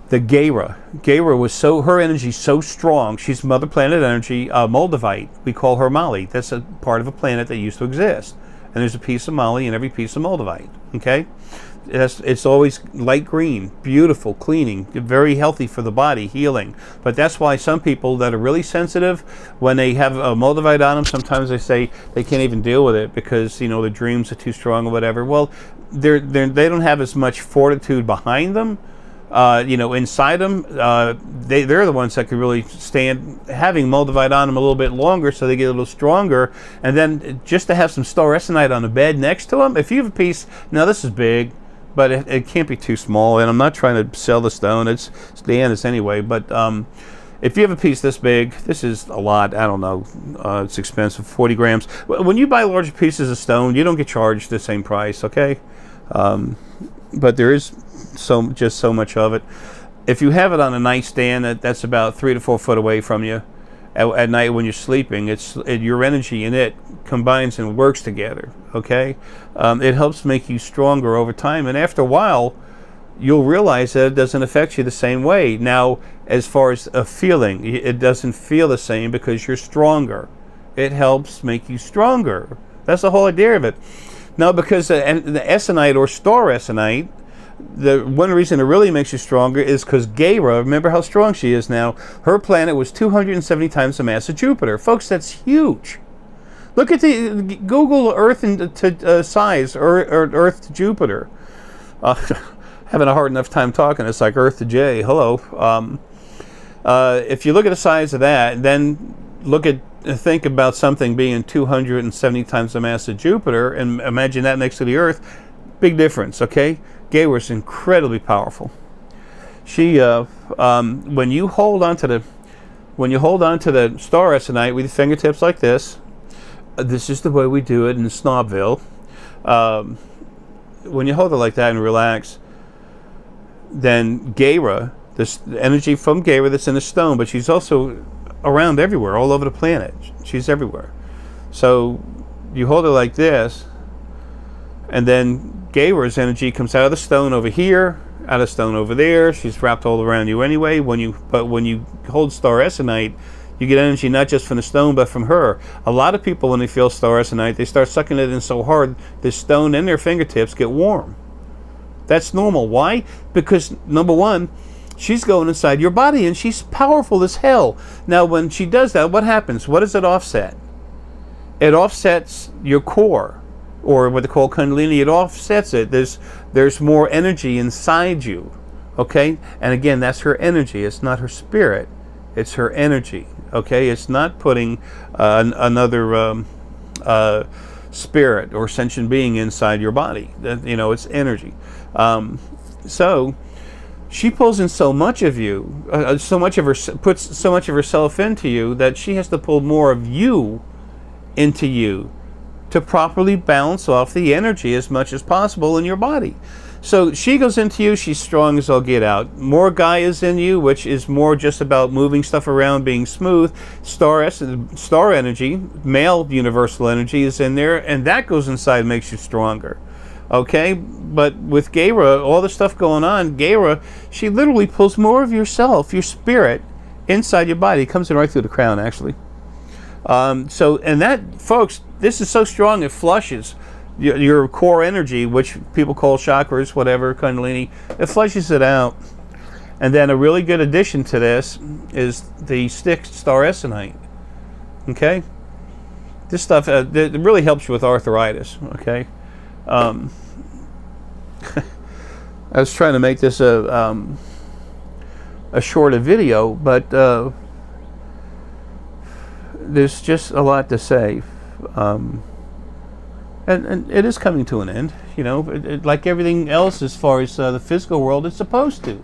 the Gaia was her energy so strong. She's Mother Planet energy, Moldavite. We call her Molly. That's a part of a planet that used to exist. And there's a piece of Molly in every piece of Moldavite. Okay, it's always light green, beautiful, cleaning, very healthy for the body, healing. But that's why some people that are really sensitive, when they have a Moldavite on them, sometimes they say they can't even deal with it because the dreams are too strong or whatever. Well, they don't have as much fortitude behind them. Inside them, they're the ones that could really stand having Moldavite on them a little bit longer, so they get a little stronger. And then just to have some star essonite on the bed next to them, if you have a piece, now this is big, but it can't be too small. And I'm not trying to sell the stone; it's Deanna's anyway. But if you have a piece this big, this is a lot. I don't know. It's expensive, 40 grams. When you buy larger pieces of stone, you don't get charged the same price, okay? But there is just so much of it. If you have it on a nightstand that's about 3 to 4 foot away from you at night when you're sleeping, your energy in it combines and works together. Okay, it helps make you stronger over time, and after a while, you'll realize that it doesn't affect you the same way. Now, as far as a feeling, it doesn't feel the same because you're stronger. It helps make you stronger. That's the whole idea of it. Now, because the essonite or star essonite, the one reason it really makes you stronger is because Gaia, remember how strong she is now, her planet was 270 times the mass of Jupiter. Folks, that's huge. Look at Google Earth to size, or Earth to Jupiter. Having a hard enough time talking, it's like Earth to J. Hello. If you look at the size of that, then think about something being 270 times the mass of Jupiter, and imagine that next to the Earth. Big difference, okay? Gaia was incredibly powerful. She, when you hold onto the star essonite with your fingertips like this, this is the way we do it in Snobville. when you hold it like that and relax, then Gaia, this energy from Gaia that's in the stone, but she's also around everywhere, all over the planet. She's everywhere. So you hold it like this, and then Gaia's energy comes out of the stone over here, out of the stone over there. She's wrapped all around you anyway. When you hold star Essenite, you get energy not just from the stone, but from her. A lot of people, when they feel star Essenite, they start sucking it in so hard, the stone and their fingertips get warm. That's normal. Why? Because, number one, she's going inside your body, and she's powerful as hell. Now, when she does that, what happens? What does it offset? It offsets your core, or what they call Kundalini. It offsets it. There's more energy inside you, okay? And again, that's her energy. It's not her spirit. It's her energy, okay? It's not putting another spirit or sentient being inside your body. It's energy. So she pulls in so much of you, puts so much of herself into you, that she has to pull more of you into you to properly balance off the energy as much as possible in your body. So she goes into you, she's strong as all get out. More Gaia is in you, which is more just about moving stuff around, being smooth. Star energy, male universal energy, is in there, and that goes inside and makes you stronger. Okay? But with Gaia, all the stuff going on, Gaia, she literally pulls more of yourself, your spirit, inside your body. It comes in right through the crown, actually. And that, folks, this is so strong it flushes your core energy, which people call chakras, whatever, Kundalini. It flushes it out. And then a really good addition to this is the stick star Essenite. Okay? This stuff it really helps you with arthritis. Okay? I was trying to make this a shorter video, but there's just a lot to say. And it is coming to an end, like everything else as far as the physical world, it's supposed to.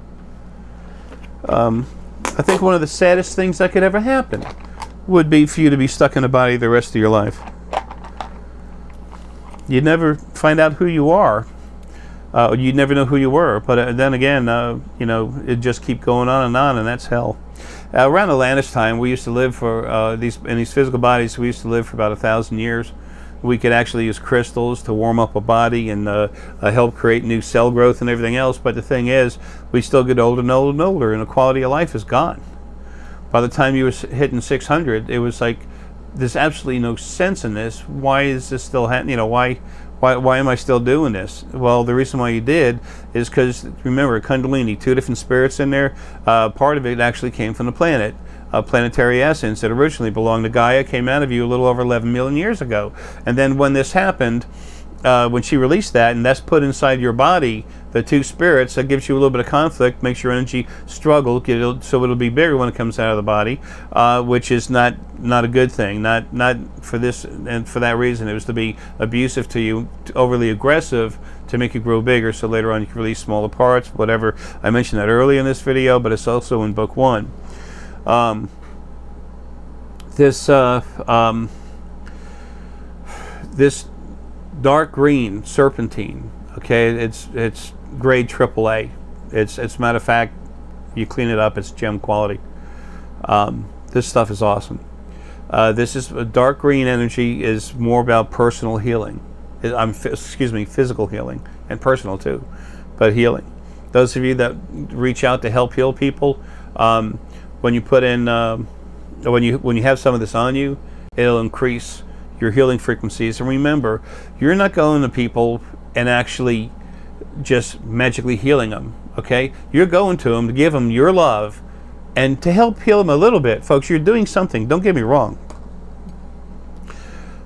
I think one of the saddest things that could ever happen would be for you to be stuck in a body the rest of your life. You'd never find out who you are. You'd never know who you were. But then again, it'd just keep going on, and that's hell. Around Atlantis time, we used to live in these physical bodies. We used to live for about 1,000 years. We could actually use crystals to warm up a body and help create new cell growth and everything else. But the thing is, we still get older and older and older, and the quality of life is gone. By the time you were hitting 600, it was like, there's absolutely no sense in this. Why is this still happening? Why am I still doing this? Well, the reason why you did is because, remember, Kundalini, 2 different spirits in there. Part of it actually came from the planet. Planetary essence that originally belonged to Gaia came out of you a little over 11 million years ago. And then when this happened, when she released that, and that's put inside your body, the 2 spirits, that gives you a little bit of conflict, makes your energy struggle, so it'll be bigger when it comes out of the body, which is not a good thing. Not for this, and for that reason, it was to be abusive to you, overly aggressive, to make you grow bigger, so later on you can release smaller parts, whatever. I mentioned that early in this video, but it's also in book 1. This dark green serpentine, okay, it's grade AAA. It's as a matter of fact, you clean it up, it's gem quality. This stuff is awesome. This is dark green energy is more about personal healing. Physical healing and personal too, but healing. Those of you that reach out to help heal people, when you put in, when you have some of this on you, it'll increase your healing frequencies. And remember, you're not going to people and actually just magically healing them, okay? You're going to them to give them your love and to help heal them a little bit. Folks, you're doing something, don't get me wrong.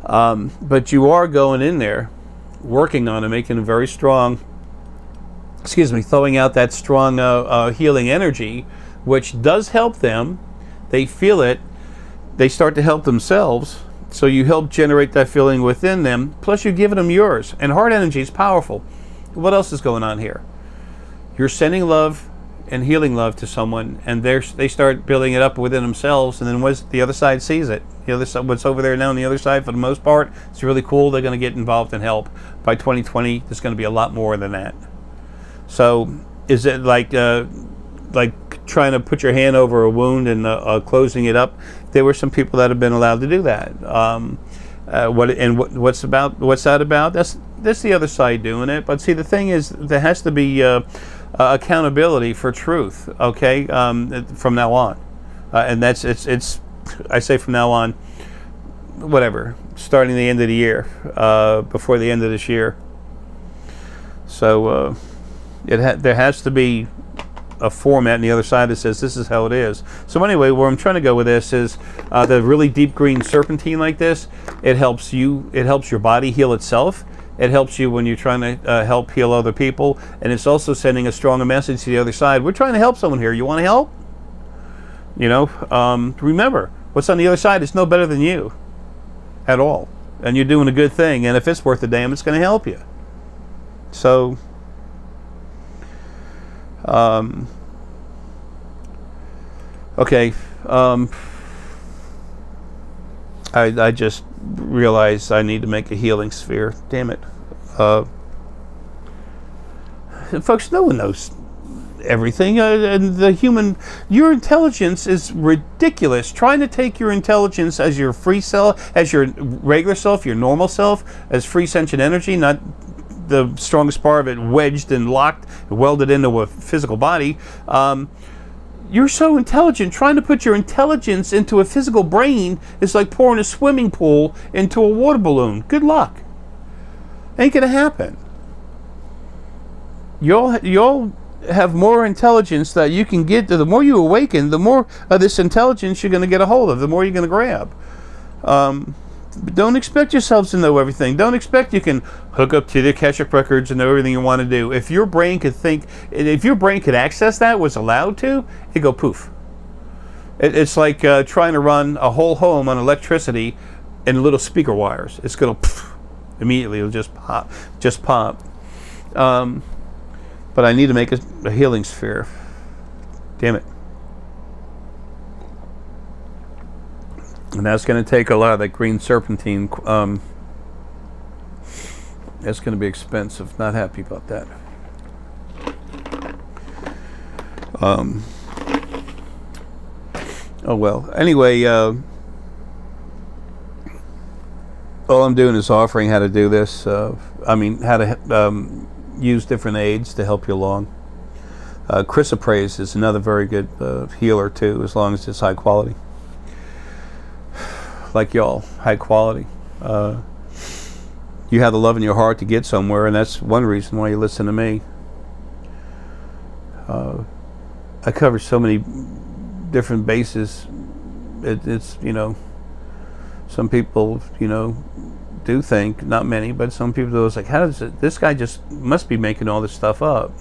But you are going in there, working on it, making them very strong, throwing out that strong healing energy, which does help them. They feel it. They start to help themselves. So you help generate that feeling within them. Plus you're giving them yours. And heart energy is powerful. What else is going on here? You're sending love and healing love to someone, and they start building it up within themselves, and then once the other side sees it, the other side, what's over there now on the other side, for the most part, it's really cool. They're going to get involved and help. By 2020, there's going to be a lot more than that. So, is it like trying to put your hand over a wound and closing it up? There were some people that have been allowed to do that. What's that about? That's the other side doing it. But see, the thing is, there has to be accountability for truth. Okay, from now on, and it's. I say from now on, whatever, starting the end of the year, before the end of this year. So there has to be a format on the other side that says this is how it is. So anyway, where I'm trying to go with this is the really deep green serpentine like this. It helps you. It helps your body heal itself. It helps you when you're trying to help heal other people, and it's also sending a stronger message to the other side. We're trying to help someone here. You want to help? Remember, what's on the other side is no better than you at all, and you're doing a good thing. And if it's worth a damn, it's going to help you. So. Okay. I just realized I need to make a healing sphere. Damn it. Folks, no one knows everything. And your intelligence is ridiculous. Trying to take your intelligence as your free self, as your regular self, your normal self, as free sentient energy, not the strongest part of it wedged and locked, welded into a physical body. You're so intelligent. Trying to put your intelligence into a physical brain is like pouring a swimming pool into a water balloon. Good luck. Ain't gonna happen. You'll have more intelligence that you can get. The more you awaken, the more of this intelligence you're gonna get a hold of. The more you're gonna grab. But don't expect yourselves to know everything. Don't expect you can hook up to the Akashic records and know everything you want to do. If your brain could think, if your brain could access that, was allowed to, it'd go poof. It's like trying to run a whole home on electricity and little speaker wires. It's going to poof, immediately. It'll just pop. But I need to make a healing sphere. Damn it. And that's going to take a lot of that green serpentine. That's going to be expensive. Not happy about that. Oh well. Anyway, all I'm doing is offering how to do this. How to use different aids to help you along. Chrysoprase is another very good healer too, as long as it's high quality. Like y'all, high quality. You have the love in your heart to get somewhere, and that's one reason why you listen to me. I cover so many different bases. It's some people do think, not many, but some people do. It's like, how does this guy just must be making all this stuff up?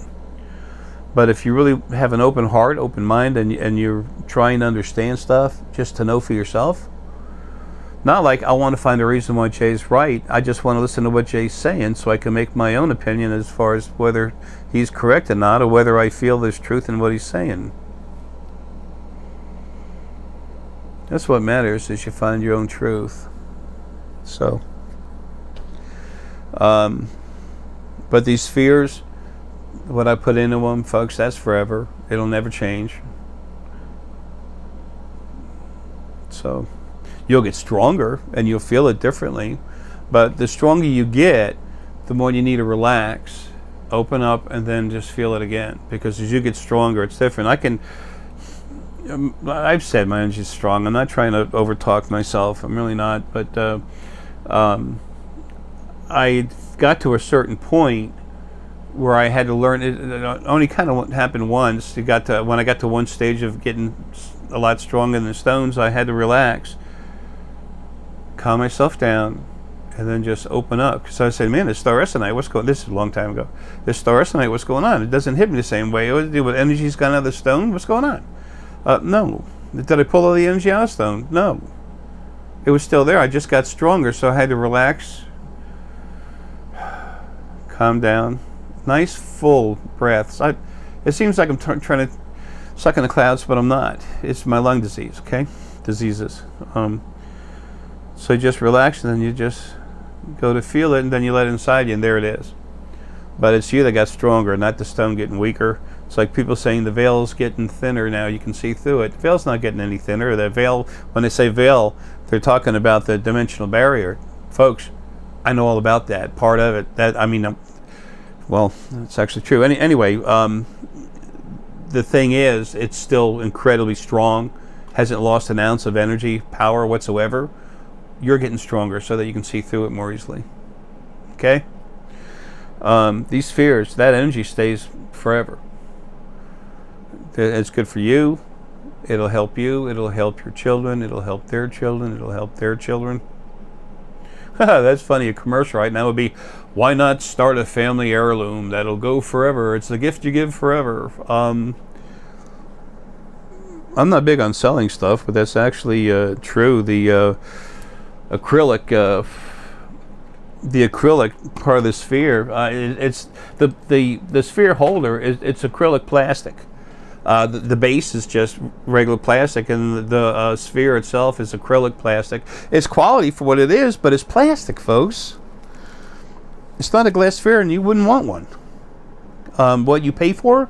But if you really have an open heart, open mind, and you're trying to understand stuff, just to know for yourself. Not like I want to find a reason why Jay's right. I just want to listen to what Jay's saying so I can make my own opinion as far as whether he's correct or not, or whether I feel there's truth in what he's saying. That's what matters, is you find your own truth. So, but these spheres, what I put into them, folks, that's forever. It'll never change. So, you'll get stronger and you'll feel it differently, but the stronger you get, the more you need to relax, open up, and then just feel it again. Because as you get stronger, it's different. I've said my energy is strong. I'm not trying to overtalk myself. I'm really not. But I got to a certain point where I had to learn. It only kind of happened once. When I got to one stage of getting a lot stronger than the stones, I had to relax, calm myself down, and then just open up. Because I said, man, this star Essenite, what's going on? This is a long time ago. This star Essenite, what's going on? It doesn't hit me the same way. What energy's gone out of the stone? What's going on? No. Did I pull all the energy out of the stone? No. It was still there. I just got stronger, so I had to relax, calm down. Nice full breaths. It seems like I'm trying to suck in the clouds, but I'm not. It's my lung disease, okay? Diseases. So you just relax, and then you just go to feel it, and then you let it inside you, and there it is. But it's you that got stronger, not the stone getting weaker. It's like people saying the veil's getting thinner now. You can see through it. The veil's not getting any thinner. The veil, when they say veil, they're talking about the dimensional barrier. Folks, I know all about that part of it. Well, it's actually true. Anyway, the thing is, it's still incredibly strong. Hasn't lost an ounce of energy, power whatsoever. You're getting stronger so that you can see through it more easily. Okay? These spheres, that energy stays forever. It's good for you. It'll help you. It'll help your children. It'll help their children. It'll help their children. That's funny. A commercial right now would be, why not start a family heirloom that'll go forever? It's the gift you give forever. I'm not big on selling stuff, but that's actually true. The acrylic part of the sphere, it's the sphere holder it's acrylic plastic. The base is just regular plastic, and the sphere itself is acrylic plastic. It's quality for what it is, but it's plastic, folks. It's not a glass sphere, and you wouldn't want one. What you pay for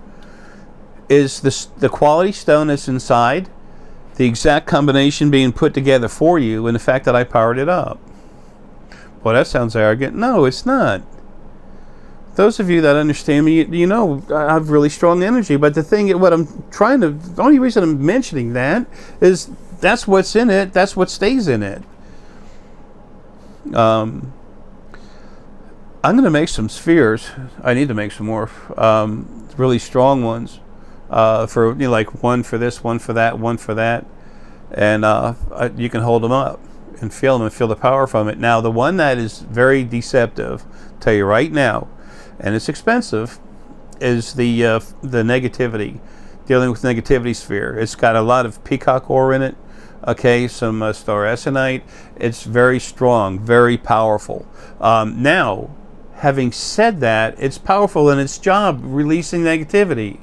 is the quality stone that's inside, the exact combination being put together for you, and the fact that I powered it up. Well, that sounds arrogant. No, it's not. Those of you that understand me, you know I have really strong energy. But the only reason I'm mentioning that is that's what's in it. That's what stays in it. I'm going to make some spheres. I need to make some more really strong ones. For like one for this, one for that, one for that, and you can hold them up and feel them and feel the power from it. Now, the one that is very deceptive, I'll tell you right now, and it's expensive, is the negativity, dealing with negativity sphere. It's got a lot of peacock ore in it, okay, some star essenite. It's very strong, very powerful. Now, having said that, it's powerful in its job, releasing negativity.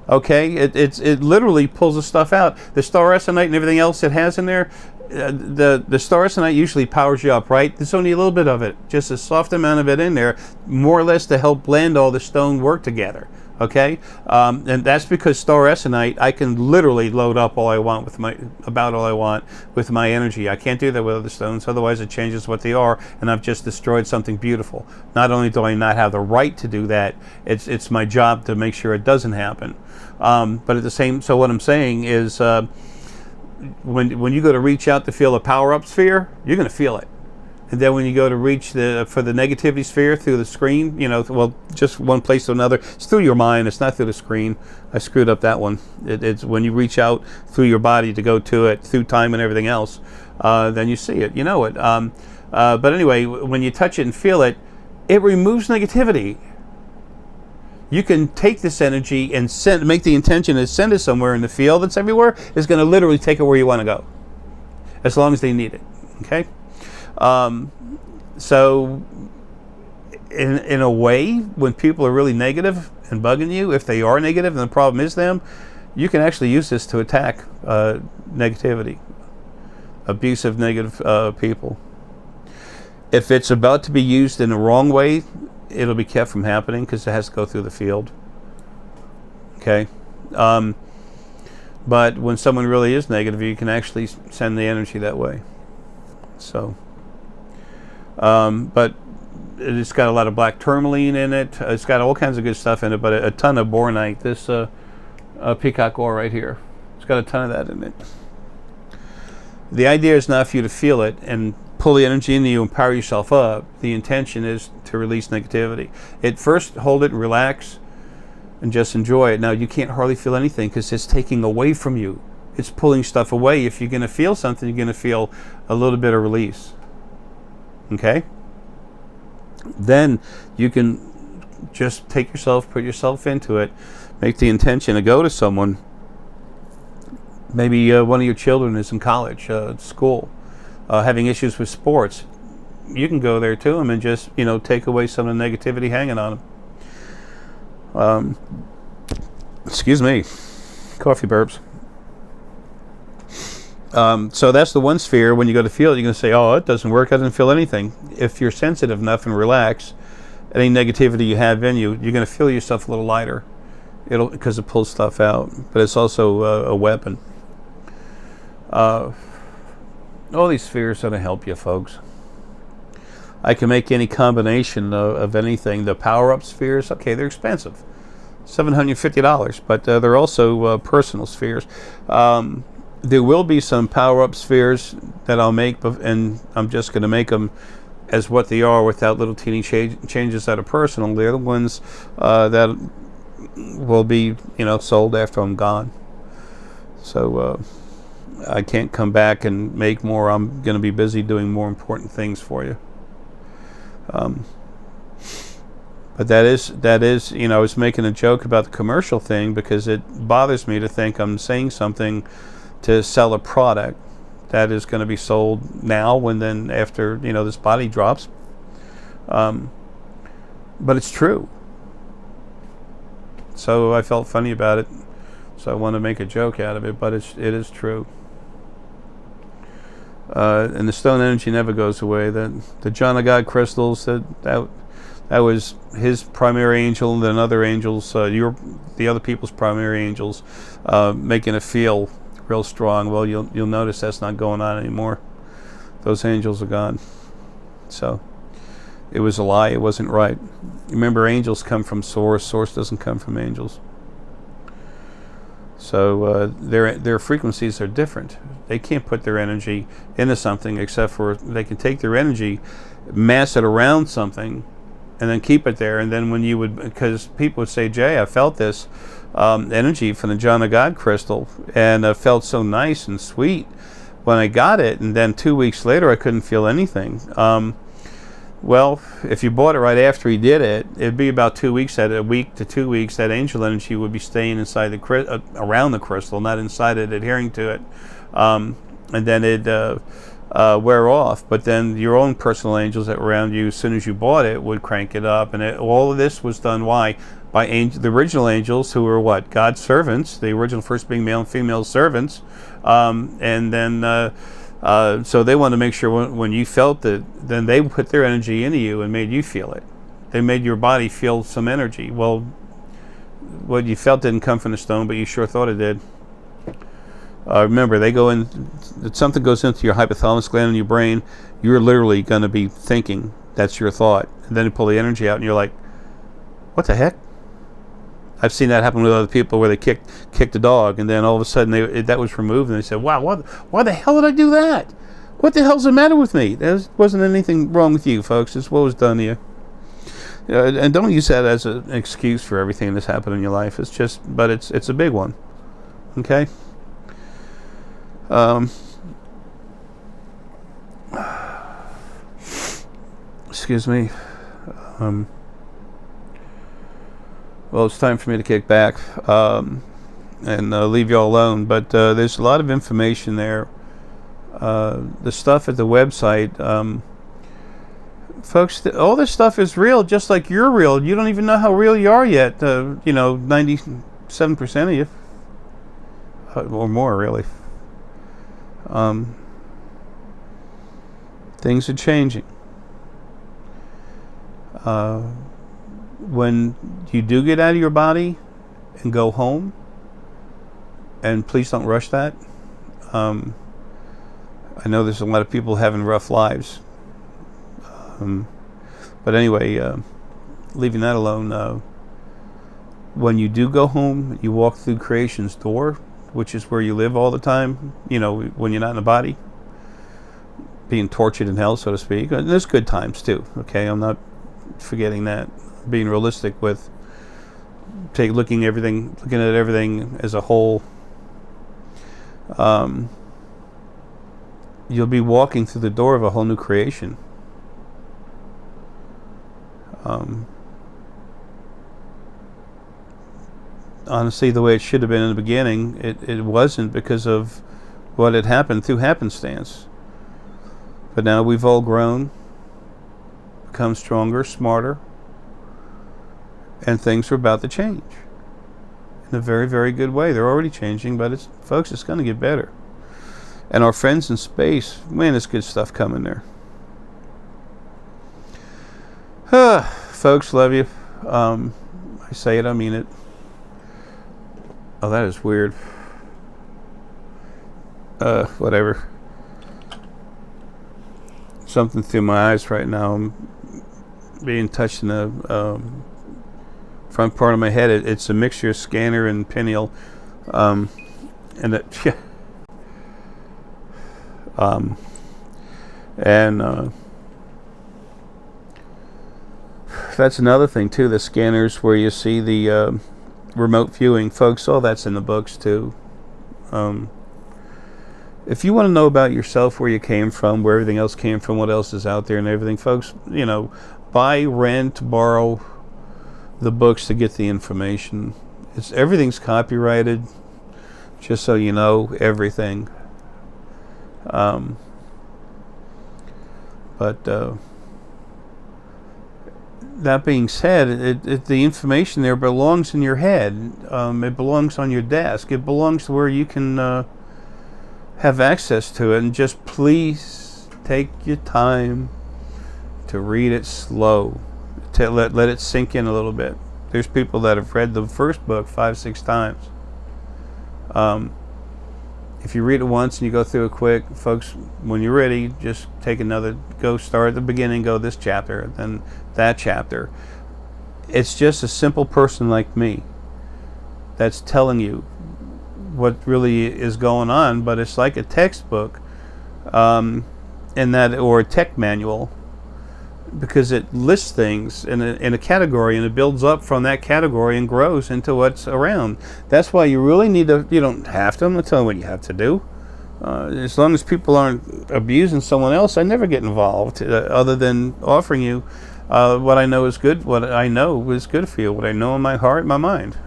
Okay, it literally pulls the stuff out. The star essenite and everything else it has in there, the star essenite usually powers you up, right? There's only a little bit of it, just a soft amount of it in there, more or less to help blend all the stone work together. Okay, and that's because star essenite, I can literally load up all I want with my energy. I can't do that with other stones, otherwise it changes what they are, and I've just destroyed something beautiful. Not only do I not have the right to do that, it's my job to make sure it doesn't happen. But at the same, so what I'm saying is, when you go to reach out to feel a power up sphere, you're going to feel it. And then when you go to reach for the negativity sphere through the screen, well, just one place to another, it's through your mind, it's not through the screen. I screwed up that one. It's when you reach out through your body to go to it, through time and everything else, then you see it, you know it. But anyway, when you touch it and feel it, it removes negativity. You can take this energy and make the intention to send it somewhere in the field that's everywhere. It's going to literally take it where you want to go, as long as they need it. Okay? So, in a way, when people are really negative and bugging you, if they are negative and the problem is them, you can actually use this to attack negativity, abusive, negative people. If it's about to be used in the wrong way, it'll be kept from happening because it has to go through the field. Okay? But when someone really is negative, you can actually send the energy that way. So, but it's got a lot of black tourmaline in it. It's got all kinds of good stuff in it, but a ton of bornite. This peacock ore right here, it's got a ton of that in it. The idea is not for you to feel it and pull the energy into you and power yourself up. The intention is to release negativity. First, hold it and relax and just enjoy it. Now, you can't hardly feel anything because it's taking away from you. It's pulling stuff away. If you're going to feel something, you're going to feel a little bit of release. Okay? Then you can just put yourself into it, make the intention to go to someone. Maybe one of your children is in college, school, having issues with sports. You can go there to them and just, take away some of the negativity hanging on them. Excuse me, coffee burps. So that's the one sphere. When you go to feel it, you're going to say, oh, it doesn't work. I didn't feel anything. If you're sensitive enough and relax, any negativity you have in you, you're going to feel yourself a little lighter. Because it pulls stuff out. But it's also a weapon. All these spheres are going to help you, folks. I can make any combination of anything. The power-up spheres, okay, they're expensive. $750, but they're also personal spheres. There will be some power-up spheres that I'll make, and I'm just going to make them as what they are without little teeny changes that are personal. They're the ones that will be, sold after I'm gone. So I can't come back and make more. I'm going to be busy doing more important things for you. But that is, I was making a joke about the commercial thing because it bothers me to think I'm saying something to sell a product that is going to be sold now and then after, this body drops. But it's true. So I felt funny about it. So I want to make a joke out of it, but it is true. And the stone energy never goes away. The John of God crystals, that was his primary angel, and then other angels, the other people's primary angels, making it feel real strong. Well, you'll notice that's not going on anymore. Those angels are gone. So it was a lie. It wasn't right. Remember, angels come from source. Source doesn't come from angels. So their frequencies are different. They can't put their energy into something except for they can take their energy, mass it around something, and then keep it there. And then when you would, because people would say, Jay, I felt this energy from the John of God crystal, and it felt so nice and sweet when I got it, and then 2 weeks later I couldn't feel anything. Well, if you bought it right after he did it, it'd be about 2 weeks. At a week to 2 weeks, that angel energy would be staying inside around the crystal, not inside it, adhering to it, and then it'd wear off. But then your own personal angels that were around you, as soon as you bought it, would crank it up. And all of this was done why? By the original angels, who were what? God's servants. The original first being male and female servants, and then. So they wanted to make sure when you felt it, then they put their energy into you and made you feel it. They made your body feel some energy. Well, what you felt didn't come from the stone, but you sure thought it did. Remember, they go in. If something goes into your hypothalamus gland in your brain, you're literally going to be thinking that's your thought, and then you pull the energy out, and you're like, "What the heck?" I've seen that happen with other people where they kicked a dog, and then all of a sudden that was removed, and they said, "Wow, why the hell did I do that? What the hell's the matter with me?" There wasn't anything wrong with you, folks. It's what was done to you. And don't use that as an excuse for everything that's happened in your life. It's just, but it's a big one. Okay. Excuse me. Well, it's time for me to kick back and leave you all alone. But there's a lot of information there. The stuff at the website, folks, all this stuff is real, just like you're real. You don't even know how real you are yet. 97% of you, or more, really. Things are changing. When you do get out of your body and go home, and please don't rush that. I know there's a lot of people having rough lives. But anyway, leaving that alone, when you do go home, you walk through creation's door, which is where you live all the time, when you're not in a body, being tortured in hell, so to speak. And there's good times too, okay? I'm not forgetting that. Being realistic with looking at everything as a whole. You'll be walking through the door of a whole new creation. Honestly, the way it should have been in the beginning, it wasn't, because of what had happened through happenstance. But now we've all grown, become stronger, smarter, and things are about to change. in a very, very good way. They're already changing, but folks, it's going to get better. And our friends in space, man, there's good stuff coming there. Folks, love you. I say it, I mean it. Oh, that is weird. Whatever. Something through my eyes right now. I'm being touched in the front part of my head. It's a mixture of scanner and pineal. And it, that's another thing too, the scanners where you see the remote viewing. Folks, all that's in the books too. If you want to know about yourself, where you came from, where everything else came from, what else is out there and everything, folks, buy, rent, borrow the books to get the information. Everything's copyrighted, just so you know, everything. But that being said, the information there belongs in your head. It belongs on your desk. It belongs to where you can have access to it. And just please take your time to read it slow. To let it sink in a little bit. There's people that have read the first book 5-6 times. If you read it once and you go through it quick, folks, when you're ready, just go start at the beginning, go this chapter, then that chapter. It's just a simple person like me that's telling you what really is going on, but it's like a textbook, or a tech manual, because it lists things in a category, and it builds up from that category and grows into what's around. That's why you really need to, you don't have to, I'm not telling you what you have to do. As long as people aren't abusing someone else, I never get involved, other than offering you what I know is good, what I know is good for you, what I know in my heart, my mind.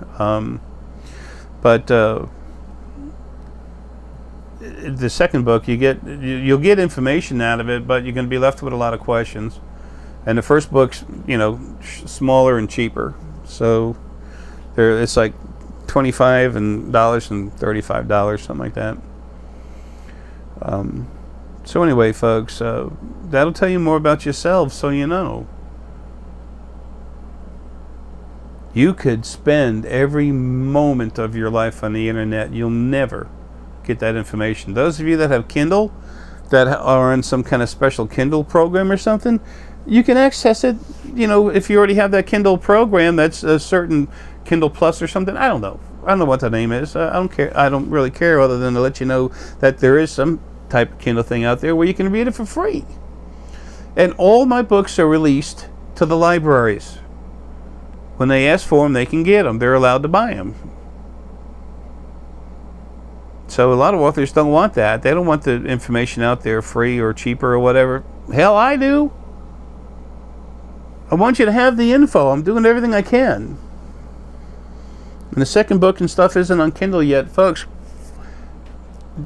But the second book, you'll get information out of it, but you're going to be left with a lot of questions. And the first book's, smaller and cheaper. So it's like $25 and $35, something like that. So anyway, folks, that'll tell you more about yourselves, so you know. You could spend every moment of your life on the internet. You'll never get that information. Those of you that have Kindle, that are on some kind of special Kindle program or something, you can access it, if you already have that Kindle program, that's a certain Kindle Plus or something. I don't know what the name is. I don't care. I don't really care, other than to let you know that there is some type of Kindle thing out there where you can read it for free. And all my books are released to the libraries. When they ask for them, they can get them. They're allowed to buy them. So a lot of authors don't want that. They don't want the information out there free or cheaper or whatever. Hell, I do. I want you to have the info. I'm doing everything I can. And the second book and stuff isn't on Kindle yet, folks.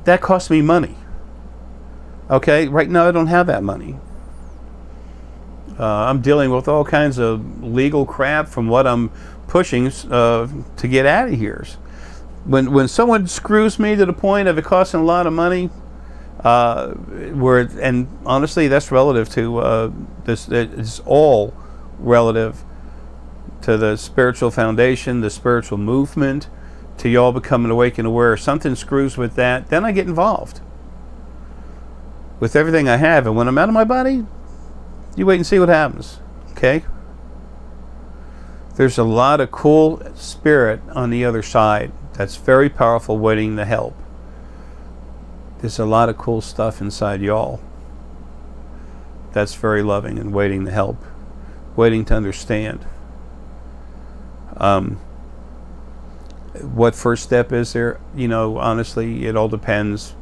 That costs me money. Okay, right now I don't have that money. I'm dealing with all kinds of legal crap from what I'm pushing to get out of here. When someone screws me to the point of it costing a lot of money, and honestly, that's relative to this. It's all relative to the spiritual foundation, the spiritual movement, to y'all becoming awake and aware. If something screws with that, then I get involved with everything I have. And when I'm out of my body, you wait and see what happens. Okay? There's a lot of cool spirit on the other side that's very powerful, waiting to help. There's a lot of cool stuff inside y'all that's very loving and waiting to help, waiting to understand. What first step is there? Honestly, it all depends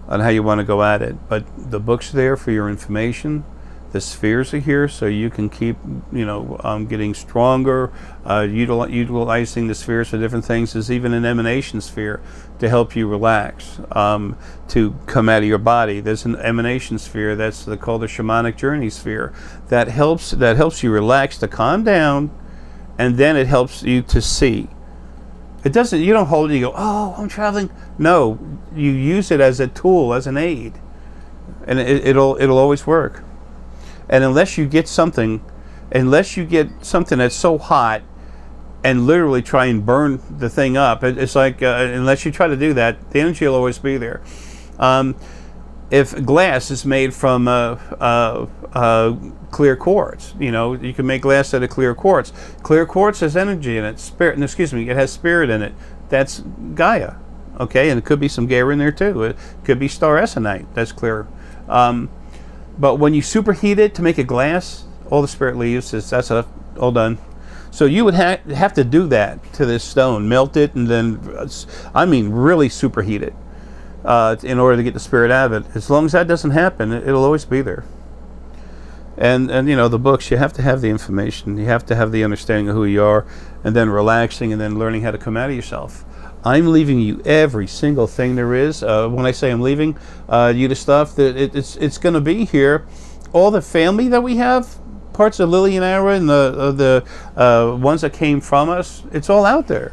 on how you want to go at it. But the book's there for your information. The spheres are here so you can keep, getting stronger, utilizing the spheres for different things. There's even an emanation sphere to help you relax, to come out of your body. There's an emanation sphere that's called the shamanic journey sphere that helps you relax, to calm down, and then it helps you to see. It doesn't. You don't hold it. You go, oh, I'm traveling. No, you use it as a tool, as an aid, and it'll always work. And unless you get something that's so hot, and literally try and burn the thing up, it's like unless you try to do that, the energy will always be there. If glass is made from clear quartz, you can make glass out of clear quartz. Clear quartz has energy in it, spirit. It has spirit in it. That's Gaia, okay, and it could be some Gaia in there too. It could be star Essenite. That's clear. But when you superheat it to make a glass, all the spirit leaves. That's all done. So you would have to do that to this stone, melt it, and then, really superheat it in order to get the spirit out of it. As long as that doesn't happen, it'll always be there. And the books, you have to have the information. You have to have the understanding of who you are, and then relaxing, and then learning how to come out of yourself. I'm leaving you every single thing there is. When I say I'm leaving you the stuff, that it's going to be here. All the family that we have, parts of Lily and Arae, and the ones that came from us, it's all out there.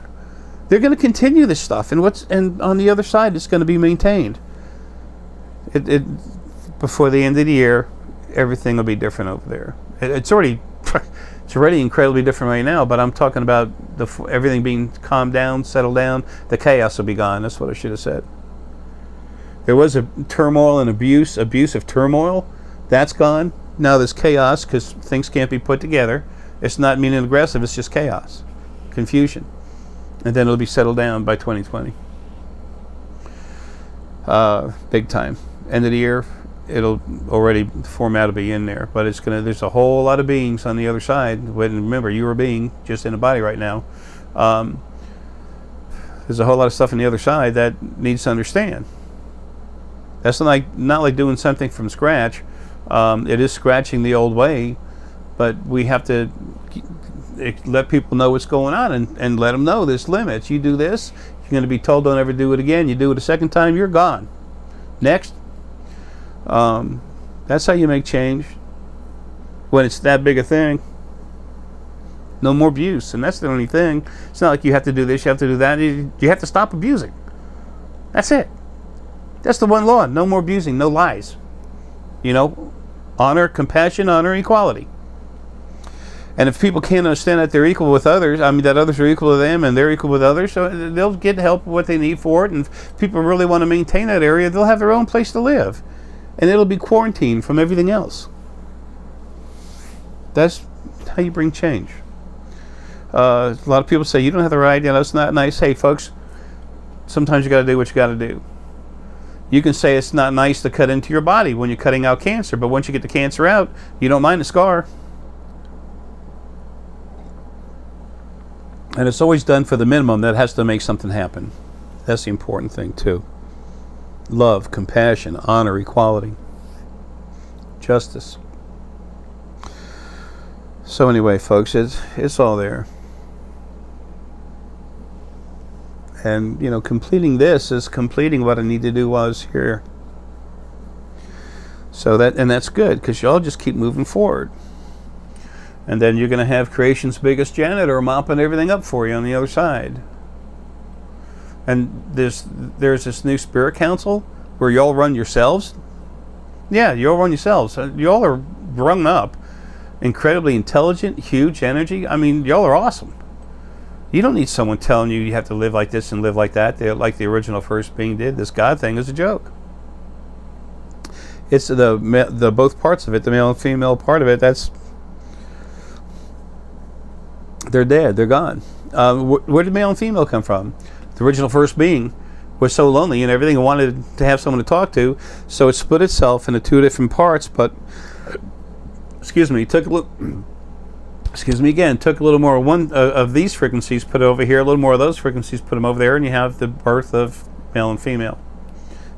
They're going to continue this stuff, and on the other side, it's going to be maintained. Before the end of the year, everything will be different over there. It's already incredibly different right now. But I'm talking about everything being calmed down, settled down. The chaos will be gone. That's what I should have said. There was a turmoil and abusive turmoil. That's gone. Now there's chaos because things can't be put together. It's not mean and aggressive. It's just chaos, confusion, and then it'll be settled down by 2020. Big time. End of the year, the format will be in there, but there's a whole lot of beings on the other side. Remember, you're a being just in a body right now. There's a whole lot of stuff on the other side that needs to understand. That's not like doing something from scratch. It is scratching the old way, but we have to let people know what's going on and let them know there's limits. You do this, you're going to be told don't ever do it again. You do it a second time, you're gone. Next. That's how you make change when it's that big a thing. No more abuse, and that's the only thing. It's not like you have to do this, you have to do that. You have to stop abusing. That's it. That's the one law. No more abusing, no lies. Honor, compassion, honor, equality. And if people can't understand that they're equal with others, that others are equal to them and they're equal with others, so they'll get help what they need for it. And if people really want to maintain that area, they'll have their own place to live. And it'll be quarantined from everything else. That's how you bring change. A lot of people say, you don't have the right idea, that's not nice. Hey, folks, sometimes you got to do what you got to do. You can say it's not nice to cut into your body when you're cutting out cancer, but once you get the cancer out, you don't mind the scar. And it's always done for the minimum that has to make something happen. That's the important thing, too. Love, compassion, honor, equality, justice. So anyway, folks, it's all there. And, completing this is completing what I need to do while I was here. So that's good, because y'all just keep moving forward. And then you're going to have creation's biggest janitor mopping everything up for you on the other side. And there's this new spirit council where y'all run yourselves. Yeah, y'all run yourselves. Y'all are rung up, incredibly intelligent, huge energy. Y'all are awesome. You don't need someone telling you have to live like this and live like that. Like the original first being did. This God thing is a joke. It's the both parts of it, the male and female part of it. They're dead. They're gone. Where did male and female come from? The original first being was so lonely and everything and wanted to have someone to talk to, so it split itself into two different parts. But took a little more of one of these frequencies, put it over here, a little more of those frequencies, put them over there, and you have the birth of male and female.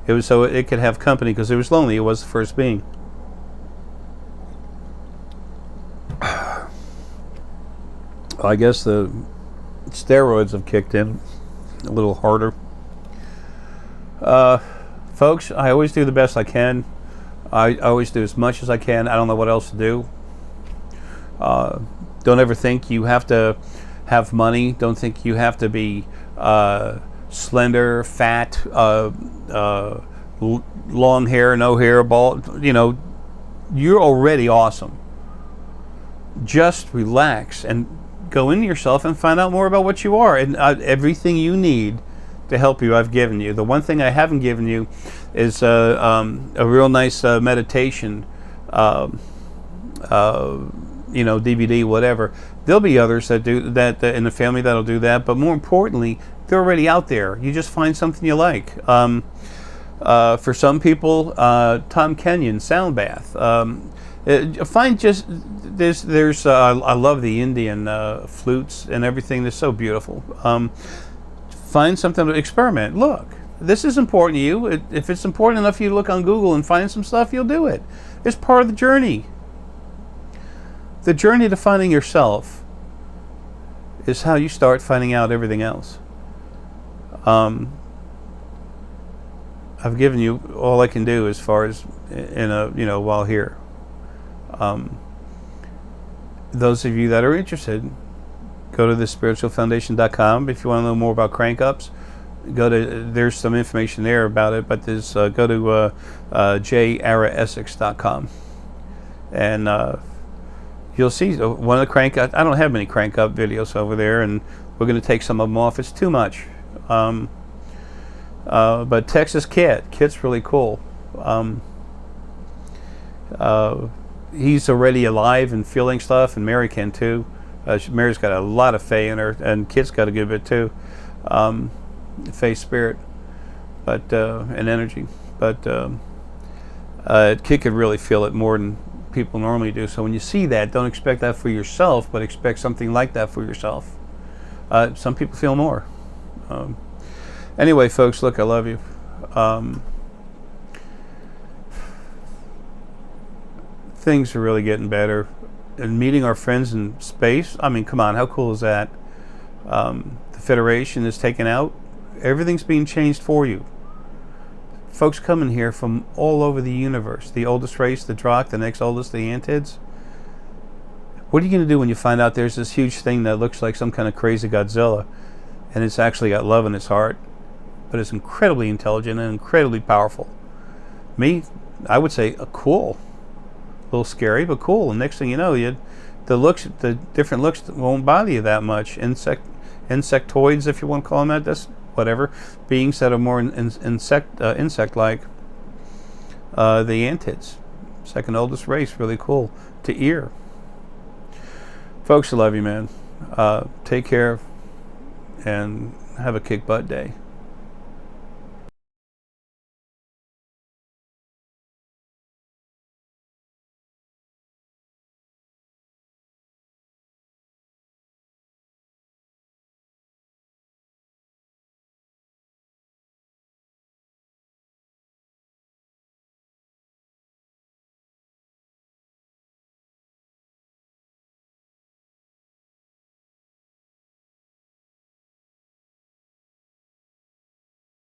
It was so it could have company because it was lonely. It was the first being. I guess the steroids have kicked in a little harder. Folks, I always do the best I can. I always do as much as I can. I don't know what else to do. Don't ever think you have to have money. Don't think you have to be slender, fat, long hair, no hair, bald, you're already awesome. Just relax and go into yourself and find out more about what you are. And everything you need to help you, I've given you. The one thing I haven't given you is a real nice meditation, DVD, whatever. There'll be others that do that in the family that'll do that, but more importantly, they're already out there. You just find something you like. For some people, Tom Kenyon, sound bath. Find just there's I love the Indian flutes and everything. They're so beautiful. Find something to experiment. Look, this is important to you. If it's important enough for you to look on Google and find some stuff, you'll do it. It's part of the journey. The journey to finding yourself is how you start finding out everything else. I've given you all I can do as far as while here. Those of you that are interested, go to thespiritualfoundation.com. If you want to know more about crank ups, there's some information there about it, but there's go to Essex.com, and you'll see one of the crank up. I don't have many crank up videos over there, and we're going to take some of them off. It's too much. But Texas Kit's really cool. He's already alive and feeling stuff, and Mary can too. Mary's got a lot of Fae in her, and Kit's got a good bit too. Fae spirit, but and energy. But Kit could really feel it more than people normally do. So when you see that, don't expect that for yourself, but expect something like that for yourself. Some people feel more. Anyway, folks, look, I love you. Things are really getting better. And meeting our friends in space, I mean, come on, how cool is that? The Federation is taken out. Everything's being changed for you. Folks coming here from all over the universe. The oldest race, the Drakh, the next oldest, the Antids. What are you going to do when you find out there's this huge thing that looks like some kind of crazy Godzilla, and it's actually got love in its heart, but it's incredibly intelligent and incredibly powerful? I would say cool. A little scary, but cool. And next thing you know, the different looks won't bother you that much. Insectoids, if you want to call them that, that's whatever. Beings that are more insect-like. The Antids, second oldest race, really cool to ear. Folks, I love you, man. Take care and have a kick butt day.